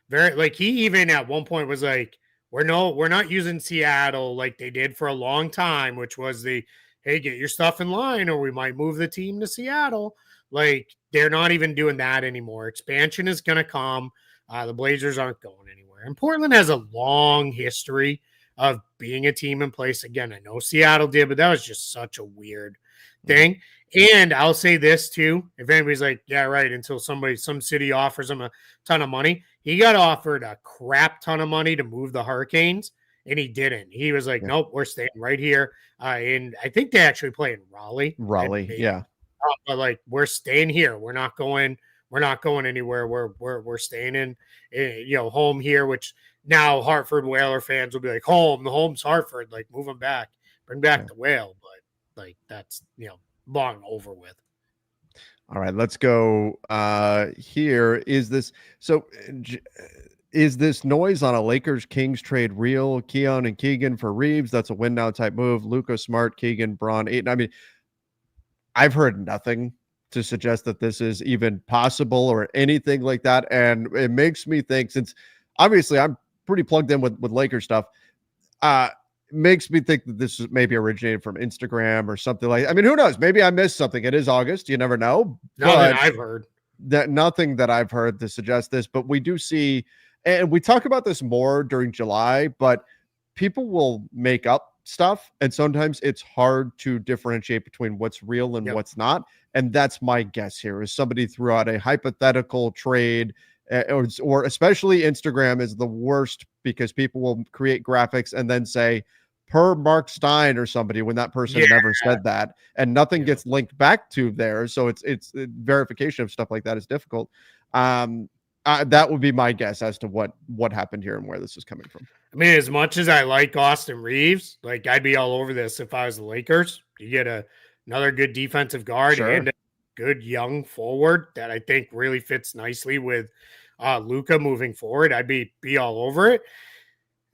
Speaker 2: very he even at one point was like, we're not using Seattle like they did for a long time, which was hey, get your stuff in line or we might move the team to Seattle. They're not even doing that anymore. Expansion is going to come. The Blazers aren't going anywhere. And Portland has a long history of being a team in place. Again, I know Seattle did, but that was just such a weird thing. And I'll say this too. If anybody's like, yeah, right, until some city offers him a ton of money, he got offered a crap ton of money to move the Hurricanes, and he didn't. He was like, nope, we're staying right here. And I think they actually play in Raleigh.
Speaker 1: Yeah.
Speaker 2: But we're staying here. We're not going anywhere. We're staying in home here, which now Hartford Whaler fans will be like, home. The home's Hartford. Move them back. Bring back the Whale. But that's long over with. All
Speaker 1: right, let's go. Here is this. So is this noise on a Lakers Kings trade real? Keon and Keegan for Reeves, that's a win now type move. Luka, Smart, Keegan, Braun, Ayton. I mean, I've heard nothing to suggest that this is even possible or anything like that. And it makes me think, since obviously I'm pretty plugged in with Lakers stuff, uh, makes me think that this is maybe originated from Instagram or something like. I mean, who knows? Maybe I missed something. It is August. You never know.
Speaker 2: Now that I've heard
Speaker 1: that, nothing that I've heard to suggest this, but we do see, and we talk about this more during July, but people will make up stuff, and sometimes it's hard to differentiate between what's real and what's not. And that's my guess here, is somebody threw out a hypothetical trade, or especially Instagram is the worst, because people will create graphics and then say per Mark Stein or somebody when that person never said that, and nothing gets linked back to there. So it's verification of stuff like that is difficult. That would be my guess as to what happened here and where this is coming from.
Speaker 2: I mean, as much as I like Austin Reeves, like I'd be all over this if I was the Lakers. You get another good defensive guard and a good young forward that I think really fits nicely with Luka moving forward. I'd be all over it.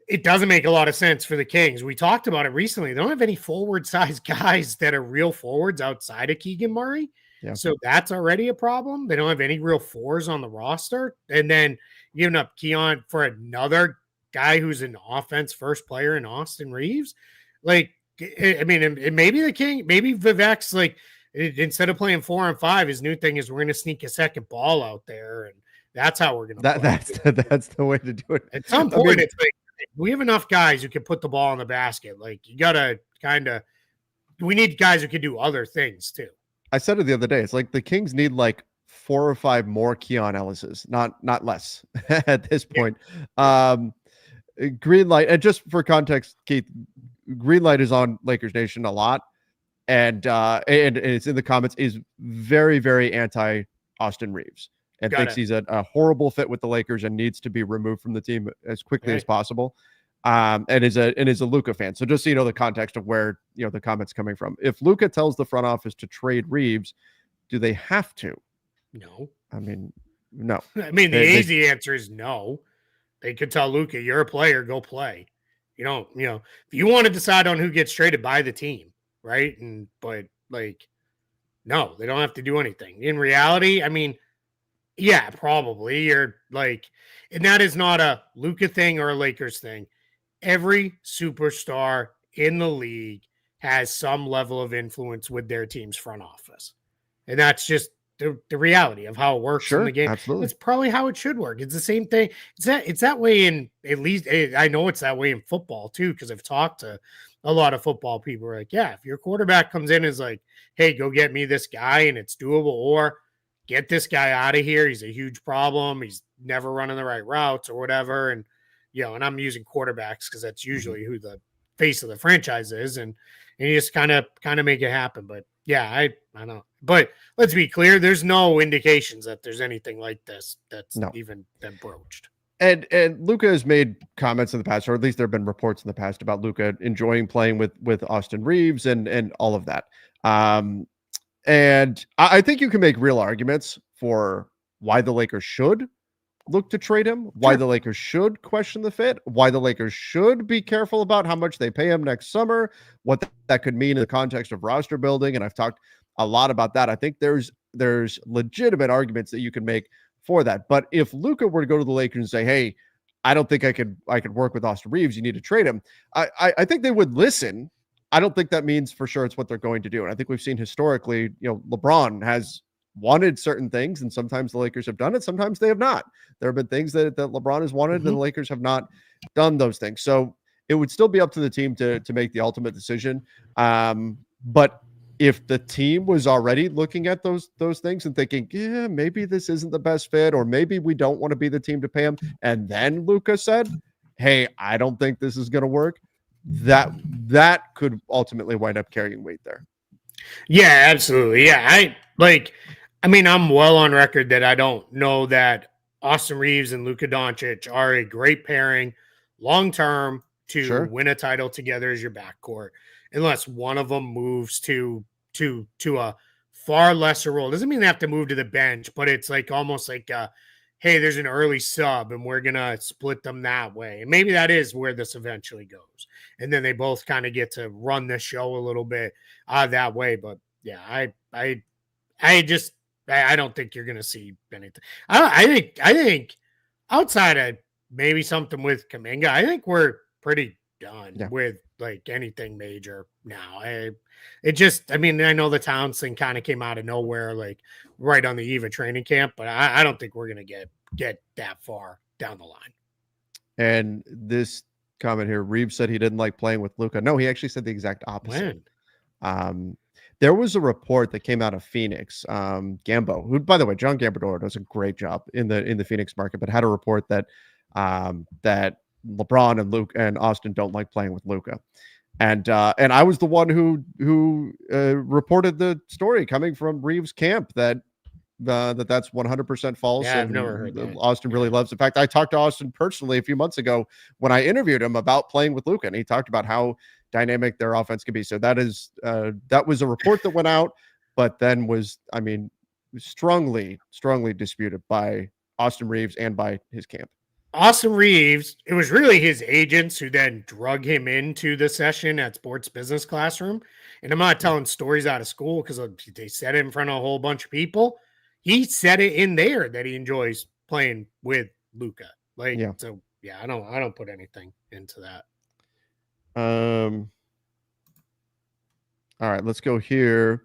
Speaker 2: It doesn't make a lot of sense for the Kings. We talked about it recently. They don't have any forward-sized guys that are real forwards outside of Keegan Murray. Yeah. So that's already a problem. They don't have any real fours on the roster. And then giving up Keon for another guy who's an offense first player in Austin Reeves. Like, I mean, maybe maybe Vivek's like, instead of playing 4 on 5, his new thing is we're going to sneak a second ball out there. And that's how we're going
Speaker 1: to that's the way to do it.
Speaker 2: At some point, it's like, we have enough guys who can put the ball in the basket. Like, you got to we need guys who can do other things too.
Speaker 1: I said it the other day. It's like the Kings need like 4 or 5 more Keon Ellises, not less at this point. Green light, and just for context, Keith, green light is on Lakers Nation a lot, and it's in the comments, is very, very anti Austin Reeves and thinks he's a horrible fit with the Lakers and needs to be removed from the team as quickly as possible. And is a Luka fan. So just so you know the context of where the comments coming from. If Luka tells the front office to trade Reeves, do they have to?
Speaker 2: No.
Speaker 1: I mean, no.
Speaker 2: I mean, the easy answer is no. They could tell Luka, you're a player, go play. If you want to decide on who gets traded by the team, right? But no, they don't have to do anything. In reality, I mean, yeah, probably. You're like, and that is not a Luka thing or a Lakers thing. Every superstar in the league has some level of influence with their team's front office. And that's just the reality of how it works in the game.
Speaker 1: Absolutely.
Speaker 2: It's probably how it should work. It's the same thing. It's that way in, at least I know it's that way in football too, because I've talked to a lot of football people who are like, yeah, if your quarterback comes in and is like, hey, go get me this guy and it's doable, or get this guy out of here. He's a huge problem. He's never running the right routes or whatever. And, and I'm using quarterbacks because that's usually who the face of the franchise is. And you just kind of make it happen. But yeah, I know. But let's be clear, there's no indications that there's anything like this that's even been broached.
Speaker 1: And Luka has made comments in the past, or at least there have been reports in the past about Luka enjoying playing with Austin Reeves and all of that. And I think you can make real arguments for why the Lakers should look to trade him, why the Lakers should question the fit, why the Lakers should be careful about how much they pay him next summer, what that could mean in the context of roster building. And I've talked a lot about that. I think there's legitimate arguments that you can make for that. But if Luka were to go to the Lakers and say, hey, I don't think I could work with Austin Reeves, you need to trade him, I think they would listen. I don't think that means for sure it's what they're going to do. And I think we've seen historically, LeBron has wanted certain things, and sometimes the Lakers have done it, sometimes they have not. There have been things that LeBron has wanted, and the Lakers have not done those things. So it would still be up to the team to make the ultimate decision. But if the team was already looking at those things and thinking, yeah, maybe this isn't the best fit, or maybe we don't want to be the team to pay him, and then Luka said, hey, I don't think this is going to work, that could ultimately wind up carrying weight there.
Speaker 2: Yeah, absolutely. Yeah, I'm well on record that I don't know that Austin Reeves and Luka Doncic are a great pairing long-term to win a title together as your backcourt, unless one of them moves to a far lesser role. Doesn't mean they have to move to the bench, but it's like almost like hey, there's an early sub and we're going to split them that way. And maybe that is where this eventually goes. And then they both kind of get to run the show a little bit that way. But yeah, I don't think you're going to see anything. I think outside of maybe something with Kuminga, I think we're pretty done with like anything major now. I know the Towns thing kind of came out of nowhere, like right on the eve of training camp, but I don't think we're going to get that far down the line.
Speaker 1: And this comment here, Reeves said he didn't like playing with Luka. No, he actually said the exact opposite. There was a report that came out of Phoenix. Gambo, who, by the way, John Gambadoro does a great job in the Phoenix market, but had a report that that LeBron and Luke and Austin don't like playing with Luka. And I was the one who reported the story coming from Reeves' camp that that's 100% false.
Speaker 2: Yeah, I've never heard that.
Speaker 1: Austin really loves. In fact, I talked to Austin personally a few months ago when I interviewed him about playing with Luka, and he talked about how dynamic their offense can be. So that was a report that went out, but then was, strongly disputed by Austin Reeves and by his camp.
Speaker 2: Austin Reeves, it was really his agents who then drug him into the session at Sports Business Classroom. And I'm not telling stories out of school because they said it in front of a whole bunch of people. He said it in there that he enjoys playing with Luka. I don't put anything into that.
Speaker 1: All right, let's go here.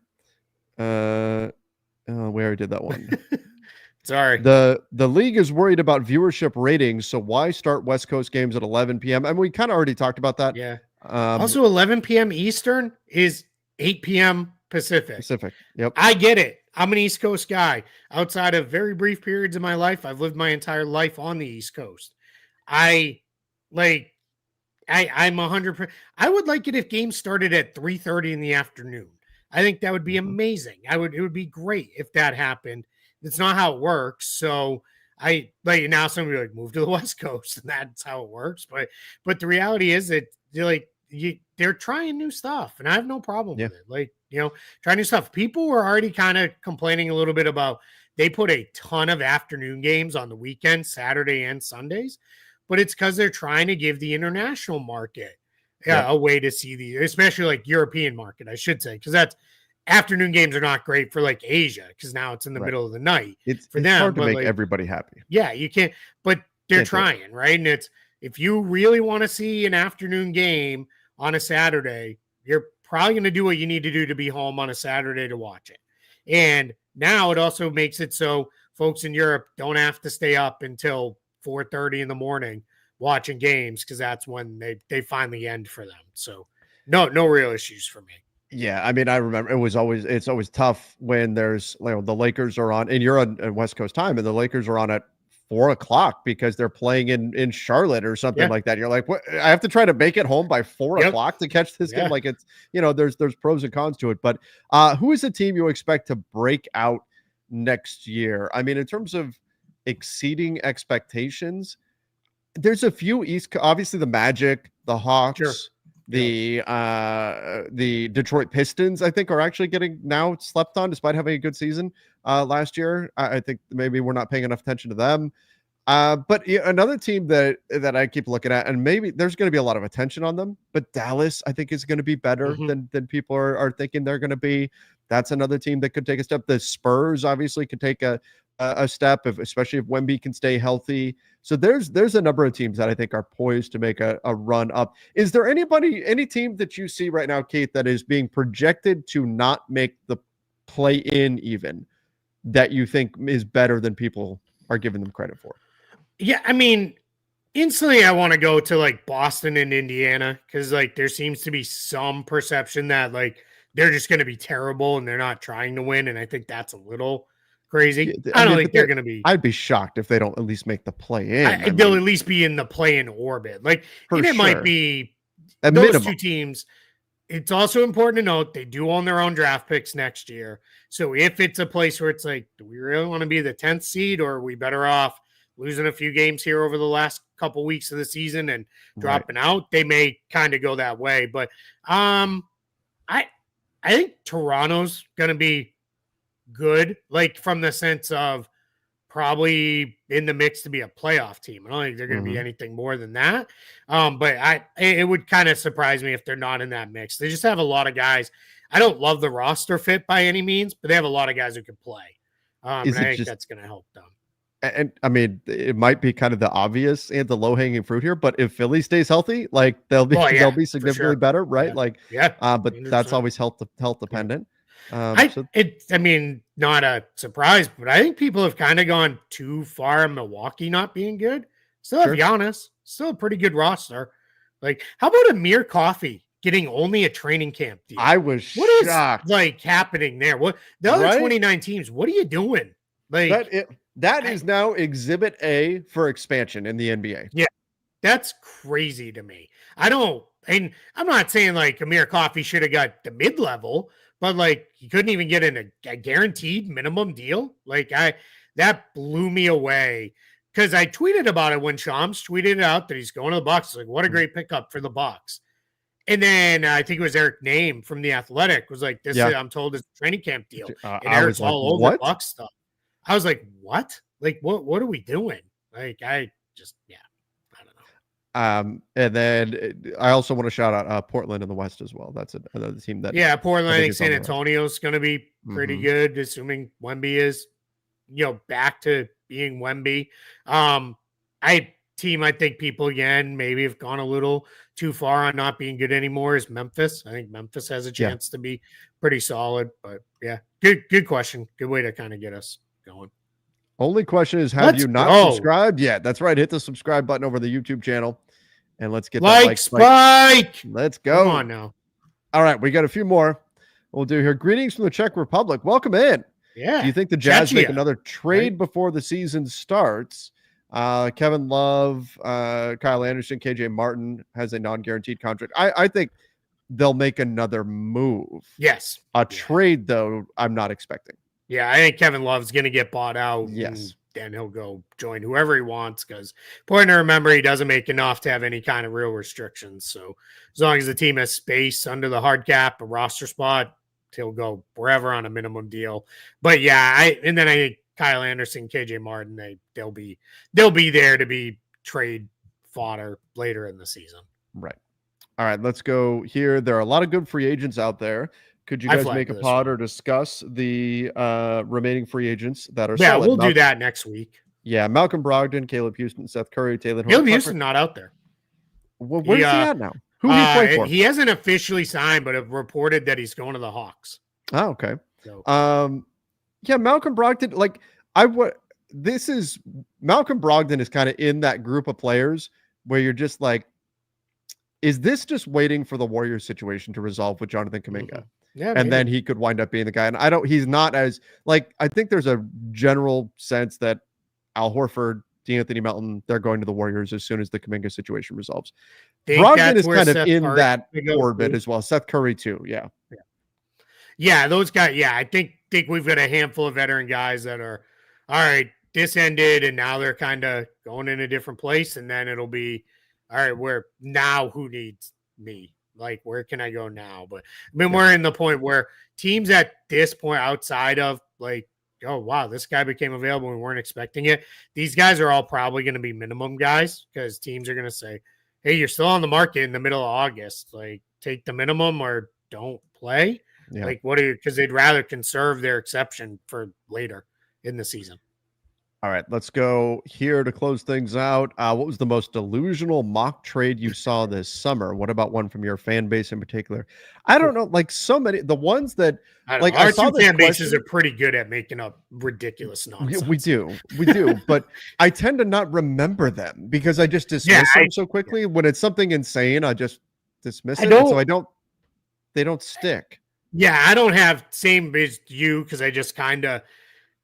Speaker 1: We already did that one.
Speaker 2: Sorry.
Speaker 1: The league is worried about viewership ratings, so why start West Coast games at 11 p.m.? And we kind of already talked about that.
Speaker 2: Yeah. Also, 11 p.m. Eastern is 8 p.m. Pacific.
Speaker 1: Yep.
Speaker 2: I get it. I'm an East Coast guy. Outside of very brief periods of my life, I've lived my entire life on the East Coast. I'm 100%. I would like it if games started at 3:30 in the afternoon. I think that would be amazing. It would be great if that happened. It's not how it works. So now somebody like move to the West Coast and that's how it works. But the reality is that they're trying new stuff and I have no problem with it. Trying new stuff. People were already kind of complaining a little bit about they put a ton of afternoon games on the weekend, Saturday and Sundays, but it's because they're trying to give the international market a way to see especially like European market, I should say, because that's afternoon games are not great for like Asia because now it's in the middle of the night.
Speaker 1: It's
Speaker 2: for them
Speaker 1: hard to make everybody happy.
Speaker 2: Yeah, you can't, but they're trying, right? And if you really want to see an afternoon game on a Saturday, you're probably going to do what you need to do to be home on a Saturday to watch it. And now it also makes it so folks in Europe don't have to stay up until 4:30 in the morning watching games because that's when they finally end for them. So no real issues for me.
Speaker 1: Yeah, I remember it's always tough when there's the Lakers are on and you're on West Coast time and the Lakers are on at 4:00 because they're playing in Charlotte or something like that. You're like, what? I have to try to make it home by 4:00 to catch this game. Like it's, there's pros and cons to it. But who is the team you expect to break out next year? In terms of exceeding expectations, there's a few obviously the Magic, the Hawks.
Speaker 2: Sure.
Speaker 1: The Detroit Pistons, I think, are actually getting now slept on despite having a good season last year. I think maybe we're not paying enough attention to them. But another team that I keep looking at, and maybe there's going to be a lot of attention on them, but Dallas, I think, is going to be better than people are thinking they're going to be. That's another team that could take a step. The Spurs obviously could take a step, especially if Wemby can stay healthy. So there's a number of teams that I think are poised to make a run up. Is there any team that you see right now, Keith, that is being projected to not make the play-in even that you think is better than people are giving them credit for?
Speaker 2: Yeah, instantly I want to go to like Boston and Indiana because like there seems to be some perception that like they're just going to be terrible and they're not trying to win, and I think that's a little crazy. I don't think they're going to be.
Speaker 1: I'd be shocked if they don't at least make the play-in.
Speaker 2: They'll at least be in the play-in orbit. It might be
Speaker 1: at
Speaker 2: those
Speaker 1: minimum.
Speaker 2: Two teams. It's also important to note they do own their own draft picks next year. So if it's a place where it's like, do we really want to be the 10th seed, or are we better off losing a few games here over the last couple weeks of the season and dropping out? They may kind of go that way. But I think Toronto's going to be good, like from the sense of probably in the mix to be a playoff team. I don't think they're going to be anything more than that. But it would kind of surprise me if they're not in that mix. They just have a lot of guys. I don't love the roster fit by any means, but they have a lot of guys who can play. And I think that's going to help them.
Speaker 1: And I mean, it might be kind of the obvious and the low hanging fruit here, but if Philly stays healthy, like they'll be significantly better, right? But 100%. That's always health dependent.
Speaker 2: I mean, not a surprise, but I think people have kind of gone too far in Milwaukee not being good. Still have Giannis, still a pretty good roster. Like, how about Amir Coffey getting only a training camp deal?
Speaker 1: I was shocked.
Speaker 2: What is happening there? What the other 29 teams? What are you doing? Like
Speaker 1: that is now Exhibit A for expansion in the NBA.
Speaker 2: Yeah, that's crazy to me. And I'm not saying like Amir Coffey should have got the mid-level, but like he couldn't even get in a guaranteed minimum deal. Like that blew me away because I tweeted about it when Shams tweeted out that he's going to the Bucks. Like, what a great pickup for the Bucks. And then I think it was Eric Name from The Athletic was like, "This is, I'm told, it's a training camp deal." And Eric's all over the Bucks stuff. I was like, "What? Like, what are we doing?" Like, I don't know.
Speaker 1: And then I also want to shout out Portland in the West as well. That's another team that.
Speaker 2: Yeah, Portland. I think San Antonio's going to be pretty good, assuming Wemby is, back to being Wemby. I think people again maybe have gone a little too far on not being good anymore is Memphis. I think Memphis has a chance to be pretty solid. But yeah, good question. Good way to kind of get us going.
Speaker 1: Only question is, have you not subscribed yet? That's right. Hit the subscribe button over the YouTube channel, and let's get that
Speaker 2: spike.
Speaker 1: Let's go.
Speaker 2: Come on now.
Speaker 1: All right, we got a few more we'll do here. Greetings from the Czech Republic. Welcome in.
Speaker 2: Yeah.
Speaker 1: Do you think the Jazz make another trade before the season starts? Kevin Love, Kyle Anderson, KJ Martin has a non-guaranteed contract. I think they'll make another move.
Speaker 2: Yes.
Speaker 1: Trade, though, I'm not expecting.
Speaker 2: Yeah, I think Kevin Love's going to get bought out.
Speaker 1: Yes.
Speaker 2: And he'll go join whoever he wants because important to remember he doesn't make enough to have any kind of real restrictions. So as long as the team has space under the hard cap, a roster spot, he'll go wherever on a minimum deal. But yeah, I think Kyle Anderson, KJ Martin, they'll be there to be trade fodder later in the season.
Speaker 1: Right. All right, let's go here. There are a lot of good free agents out there. Could you guys make a pod or discuss the remaining free agents that are solid?
Speaker 2: We'll do that next week.
Speaker 1: Yeah, Malcolm Brogdon, Caleb Houston, Seth Curry, Taylor Horton.
Speaker 2: Caleb Houston not out there.
Speaker 1: Well, where's he at now? Who he play for?
Speaker 2: He hasn't officially signed, but have reported that he's going to the Hawks.
Speaker 1: Oh, okay.
Speaker 2: So.
Speaker 1: Yeah, Malcolm Brogdon. Like Malcolm Brogdon is kind of in that group of players where you're just like, is this just waiting for the Warriors situation to resolve with Jonathan Kuminga?
Speaker 2: Mm-hmm. Yeah,
Speaker 1: and then he could wind up being the guy. And he's not as like, I think there's a general sense that Al Horford, DeAnthony Melton, they're going to the Warriors as soon as the Kuminga situation resolves. Brogdon is kind of in that orbit as well. Seth Curry too. Yeah.
Speaker 2: Yeah. Those guys. Yeah. I think we've got a handful of veteran guys that are, all right, this ended and now they're kind of going in a different place. And then it'll be, all right, who needs me? Like, where can I go now? But I mean, we're in the point where teams at this point outside of like, oh, wow, this guy became available. We weren't expecting it. These guys are all probably going to be minimum guys because teams are going to say, hey, you're still on the market in the middle of August. Like, take the minimum or don't play.
Speaker 1: Yeah.
Speaker 2: Like, because they'd rather conserve their exception for later in the season.
Speaker 1: All right, let's go here to close things out. What was the most delusional mock trade you saw this summer? What about one from your fan base in particular? I don't know, like so many, the ones that like
Speaker 2: our two fan bases are pretty good at making up ridiculous nonsense.
Speaker 1: We do, but I tend to not remember them because I just dismiss them so quickly. When it's something insane, I just dismiss it. So they don't stick.
Speaker 2: Yeah, I don't have same as you because I just kind of.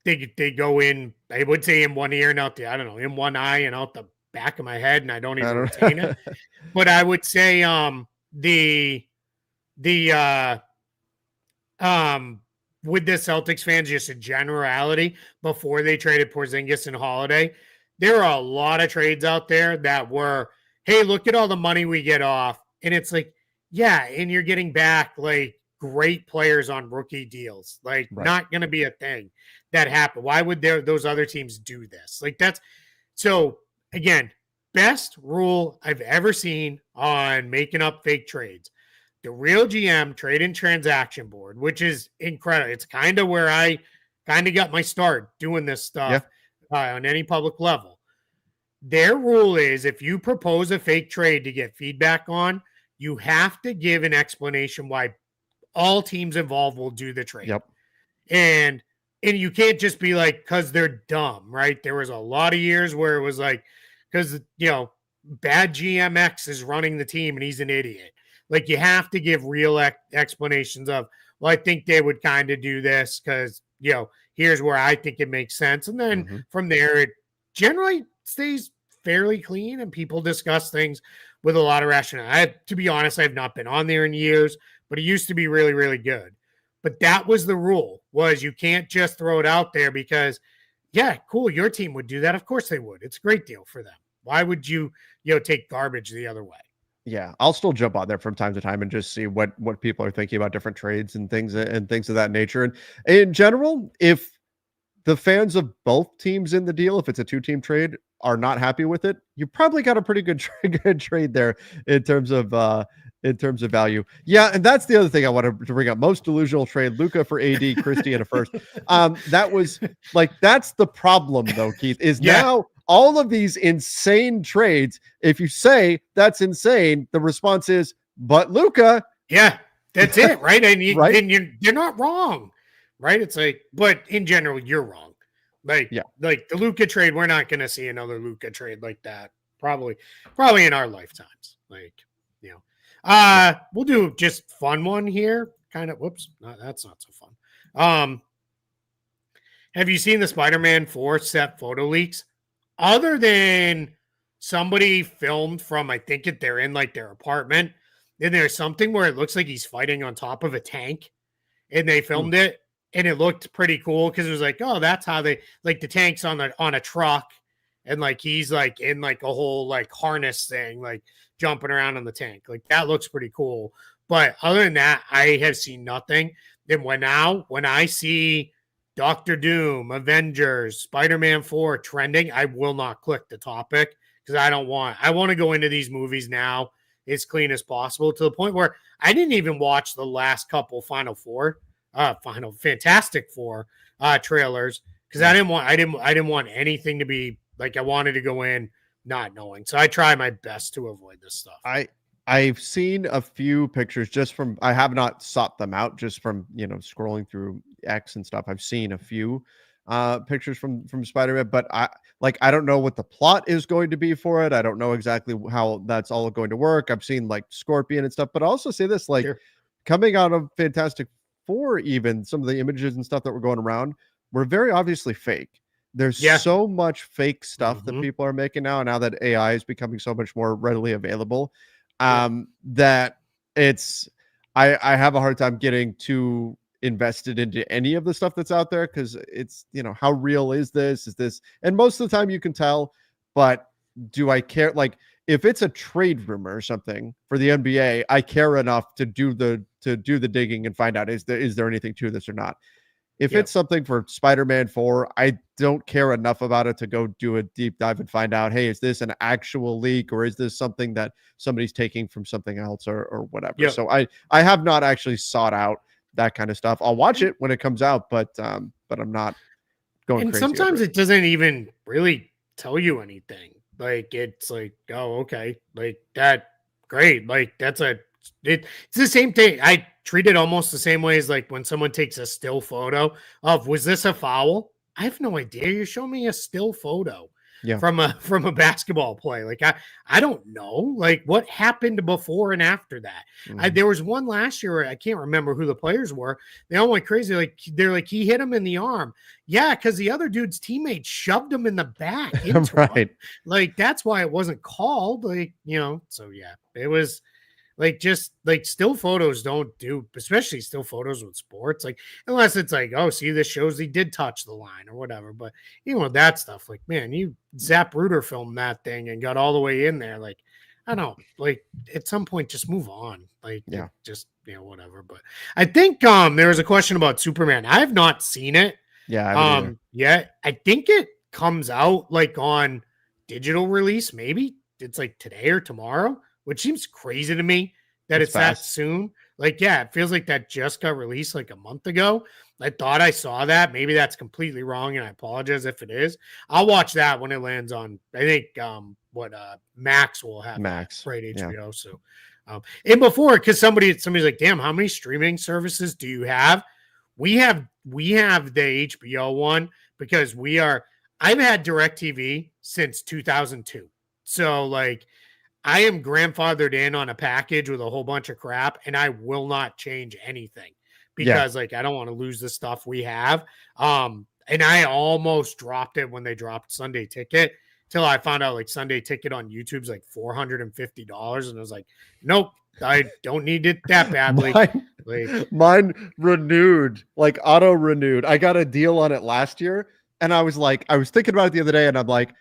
Speaker 2: They go in, I would say in one ear and out in one eye and out the back of my head, and I don't even retain it. But I would say with the Celtics fans, just a generality, before they traded Porzingis and Holiday, there are a lot of trades out there that were, hey, look at all the money we get off. And it's like, yeah, and you're getting back like great players on rookie deals. Like,
Speaker 1: Right.
Speaker 2: not going to be a thing that happened. Why would those other teams do this? Like, that's so, again, best rule I've ever seen on making up fake trades. The Real GM trade and transaction board, which is incredible. It's kind of where I kind of got my start doing this stuff on any public level. Their rule is if you propose a fake trade to get feedback on, you have to give an explanation why all teams involved will do the trade.
Speaker 1: Yep.
Speaker 2: And you can't just be like, because they're dumb, right? There was a lot of years where it was like, because, bad GMX is running the team and he's an idiot. Like, you have to give real explanations of, well, I think they would kind of do this because, here's where I think it makes sense. And then from there, it generally stays fairly clean and people discuss things with a lot of rationale. To be honest, I have not been on there in years, but it used to be really, really good. But that was the rule, was you can't just throw it out there because, yeah, cool, your team would do that. Of course they would. It's a great deal for them. Why would you, take garbage the other way?
Speaker 1: Yeah, I'll still jump on there from time to time and just see what people are thinking about different trades and things of that nature. And in general, if the fans of both teams in the deal, if it's a 2-team trade, are not happy with it, you probably got a pretty good trade there in terms of value. Yeah, and that's the other thing I wanted to bring up. Most delusional trade: Luka for AD, Christie and a first. That was like, that's the problem though, Keith, is now all of these insane trades. If you say that's insane, the response is, but Luka.
Speaker 2: Yeah, that's it, right? And
Speaker 1: right?
Speaker 2: you're not wrong, right? It's like, but in general, you're wrong. Like the Luka trade, we're not going to see another Luka trade like that. Probably in our lifetimes. Like, we'll do just fun one here. Kind of, whoops, no, that's not so fun. Have you seen the Spider-Man 4 set photo leaks? Other than somebody filmed from, I think they're in like their apartment, and there's something where it looks like he's fighting on top of a tank, and they filmed it. And it looked pretty cool because it was like, oh, that's how they, like, the tank's on a truck, and like he's like in like a whole like harness thing, like jumping around on the tank. Like, that looks pretty cool. But other than that, I have seen nothing. Then when I see Doctor Doom, Avengers, Spider-Man 4 trending, I will not click the topic because I want to go into these movies now as clean as possible, to the point where I didn't even watch the last couple Fantastic Four trailers because I didn't want anything to be like, I wanted to go in not knowing. So I try my best to avoid this stuff.
Speaker 1: I've seen a few pictures just from, I have not sought them out, just from, scrolling through X and stuff. I've seen a few pictures from Spider-Man, but I don't know what the plot is going to be for it. I don't know exactly how that's all going to work. I've seen like Scorpion and stuff, but I also say this, like, coming out of Fantastic Four, even some of the images and stuff that were going around were very obviously fake. There's so much fake stuff that people are making now that AI is becoming so much more readily available, that it's, I have a hard time getting too invested into any of the stuff that's out there, because it's, how real is this? And most of the time you can tell, but do I care? Like, if it's a trade rumor or something for the NBA, I care enough to do the digging and find out, is there anything to this or not. If it's something for Spider-Man 4, I don't care enough about it to go do a deep dive and find out, hey, is this an actual leak, or is this something that somebody's taking from something else, or whatever. So I have not actually sought out that kind of stuff. I'll watch it when it comes out, but I'm not going
Speaker 2: and
Speaker 1: crazy.
Speaker 2: Sometimes it doesn't even really tell you anything. Like, it's like, oh, okay, like that, great. Like, it's the same thing. I treat it almost the same way as like when someone takes a still photo of, was this a foul? I have no idea. You're showing me a still photo from a basketball play. Like, I don't know, like, what happened before and after that. There was one last year, I can't remember who the players were. They all went crazy. Like, they're like, he hit him in the arm. Yeah, because the other dude's teammate shoved him in the back. Right. Like, that's why it wasn't called. Like, so yeah, it was like, just like, still photos don't do, especially still photos with sports, like, unless it's like, oh, see, this shows he did touch the line or whatever. But that stuff, like, man, you Zapruder filmed that thing and got all the way in there. Like, I don't know, like at some point just move on. Like
Speaker 1: Yeah.
Speaker 2: just whatever. But I think there was a question about Superman. I have not seen it
Speaker 1: Yeah, I haven't either.
Speaker 2: yet. I think it comes out like on digital release, maybe it's like today or tomorrow, which seems crazy to me that
Speaker 1: That's
Speaker 2: it's that
Speaker 1: fast.
Speaker 2: soon. Like, yeah, it feels like that just got released like a month ago. I thought I saw that. Maybe that's completely wrong, and I apologize if it is. I'll watch that when it lands on. I think Max will have
Speaker 1: Max.
Speaker 2: that, right?
Speaker 1: Yeah.
Speaker 2: HBO. So, and before, because somebody's like, "Damn, how many streaming services do you have?" We have the HBO one because I've had DirecTV since 2002. So like I am grandfathered in on a package with a whole bunch of crap, and I will not change anything
Speaker 1: Yeah.
Speaker 2: because like I don't want to lose the stuff we have. And I almost dropped it when they dropped Sunday Ticket till I found out like Sunday Ticket on YouTube's like $450, and I was like, nope, I don't need it that badly.
Speaker 1: Mine renewed, like auto renewed. I got a deal on it last year, and I was thinking about it the other day, and I'm like,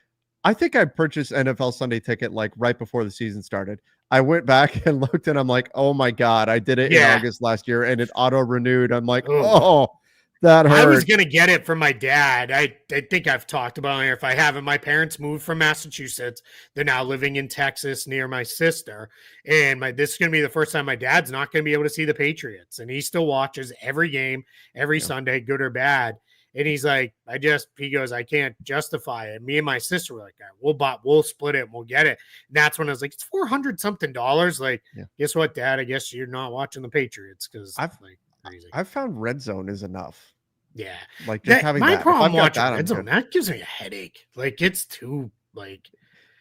Speaker 1: I think I purchased NFL Sunday Ticket like right before the season started. I went back and looked, and I'm like, oh my god, I did it in August last year, and it auto renewed. I'm like, oh, that hurt.
Speaker 2: I was gonna get it from my dad. I think I've talked about it here. If I haven't, my parents moved from Massachusetts. They're now living in Texas near my sister. And this is gonna be the first time my dad's not gonna be able to see the Patriots. And he still watches every game, every Sunday, good or bad. And he's like, he goes, I can't justify it. Me and my sister were like, all right, we'll split it and we'll get it. And that's when I was like, it's $400 something. Like, guess what, Dad? I guess you're not watching the Patriots because crazy.
Speaker 1: I've found Red Zone is enough.
Speaker 2: Yeah,
Speaker 1: like just having
Speaker 2: my
Speaker 1: that.
Speaker 2: problem watching Red Zone, that gives me a headache. Like it's too like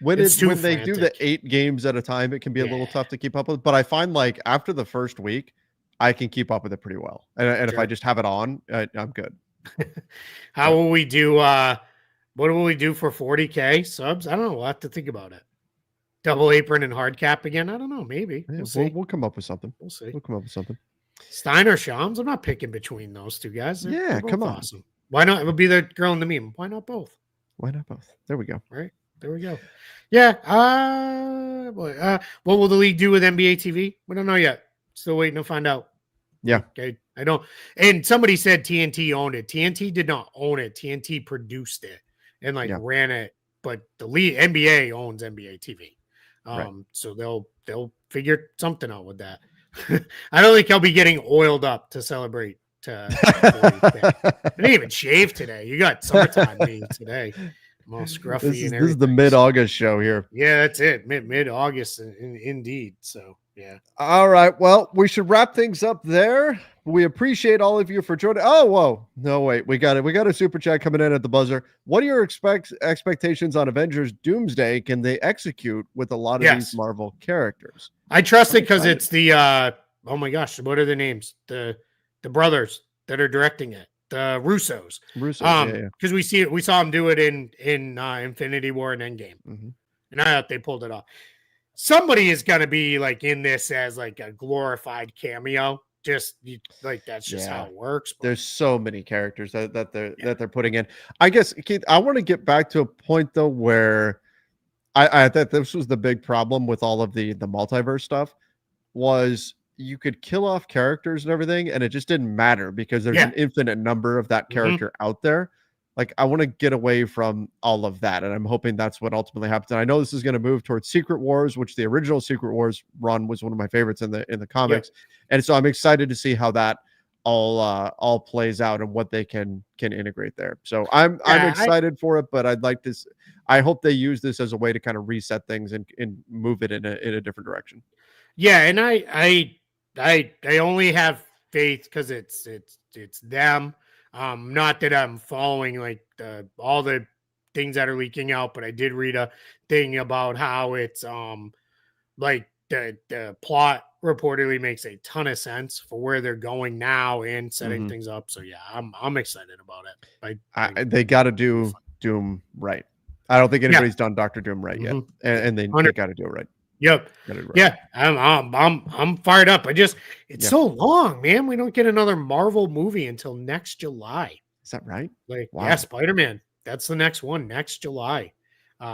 Speaker 1: when they do the 8 games at a time, it can be a little tough to keep up with. But I find like after the first week, I can keep up with it pretty well. And if I just have it on, I'm good.
Speaker 2: How will we do? What will we do for 40K subs? I don't know. We'll have to think about it. Double apron and hard cap again? I don't know. Maybe
Speaker 1: we'll come up with something.
Speaker 2: We'll see.
Speaker 1: We'll come up with something.
Speaker 2: Steiner Shams. I'm not picking between those two guys.
Speaker 1: They're come on.
Speaker 2: Awesome. Why not? It would be the girl in the meme. Why not both?
Speaker 1: Why not both? There we go.
Speaker 2: Right. There we go. Yeah. What will the league do with NBA TV? We don't know yet. Still waiting to find out.
Speaker 1: Yeah.
Speaker 2: Okay. I don't. And somebody said TNT owned it. TNT did not own it. TNT produced it and ran it. But the league NBA owns NBA TV. So they'll figure something out with that. I don't think I'll be getting oiled up to celebrate. I didn't even shave today. You got summertime me today. I'm all scruffy.
Speaker 1: This is the mid-August show here.
Speaker 2: Yeah, that's it. Mid-August, indeed. So yeah.
Speaker 1: All right. Well, we should wrap things up there. We appreciate all of you for joining. Oh, whoa. No, wait. We got it. We got a super chat coming in at the buzzer. What are your expectations on Avengers Doomsday? Can they execute with a lot of these Marvel characters?
Speaker 2: I trust it because it's the oh my gosh, what are the names? The brothers that are directing it. The Russos. Because we saw them do it in Infinity War and Endgame.
Speaker 1: Mm-hmm.
Speaker 2: And I thought they pulled it off. Somebody is going to be like in this as like a glorified cameo. Just like that's just how it works.
Speaker 1: But there's so many characters that they're putting in. I guess, Keith, I want to get back to a point though where I thought this was the big problem with all of the multiverse stuff was you could kill off characters and everything, and it just didn't matter because there's an infinite number of that character out there. Like, I want to get away from all of that, and I'm hoping that's what ultimately happens. And I know this is going to move towards Secret Wars, which the original Secret Wars run was one of my favorites in the comics, and so I'm excited to see how that all plays out and what they can integrate there. So I'm excited for it, but I hope they use this as a way to kind of reset things and move it in a different direction.
Speaker 2: Yeah, and I only have faith because it's them. Not that I'm following like all the things that are leaking out, but I did read a thing about how it's like the plot reportedly makes a ton of sense for where they're going now and setting things up. So yeah, I'm excited about it.
Speaker 1: They got to do Doom right. I don't think anybody's done Dr. Doom right yet, and they got to do it right.
Speaker 2: Yep. Yeah, I'm fired up. It's so long, man. We don't get another Marvel movie until next July.
Speaker 1: Is that right?
Speaker 2: Like, Spider-Man. That's the next one next July,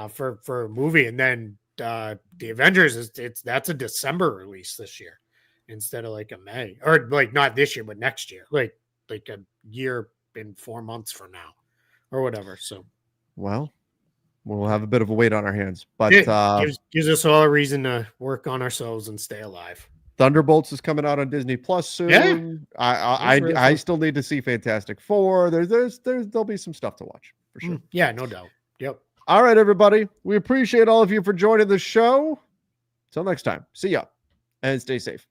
Speaker 2: for a movie, and then the Avengers that's a December release this year instead of like a May, or like not this year but next year, like a year and 4 months from now or whatever. So
Speaker 1: well, we'll have a bit of a wait on our hands, but
Speaker 2: it gives us all a reason to work on ourselves and stay alive.
Speaker 1: Thunderbolts is coming out on Disney Plus soon.
Speaker 2: Yeah.
Speaker 1: I still need to see Fantastic Four. There'll be some stuff to watch for sure.
Speaker 2: Yeah, no doubt. Yep.
Speaker 1: All right, everybody. We appreciate all of you for joining the show. Till next time. See ya and stay safe.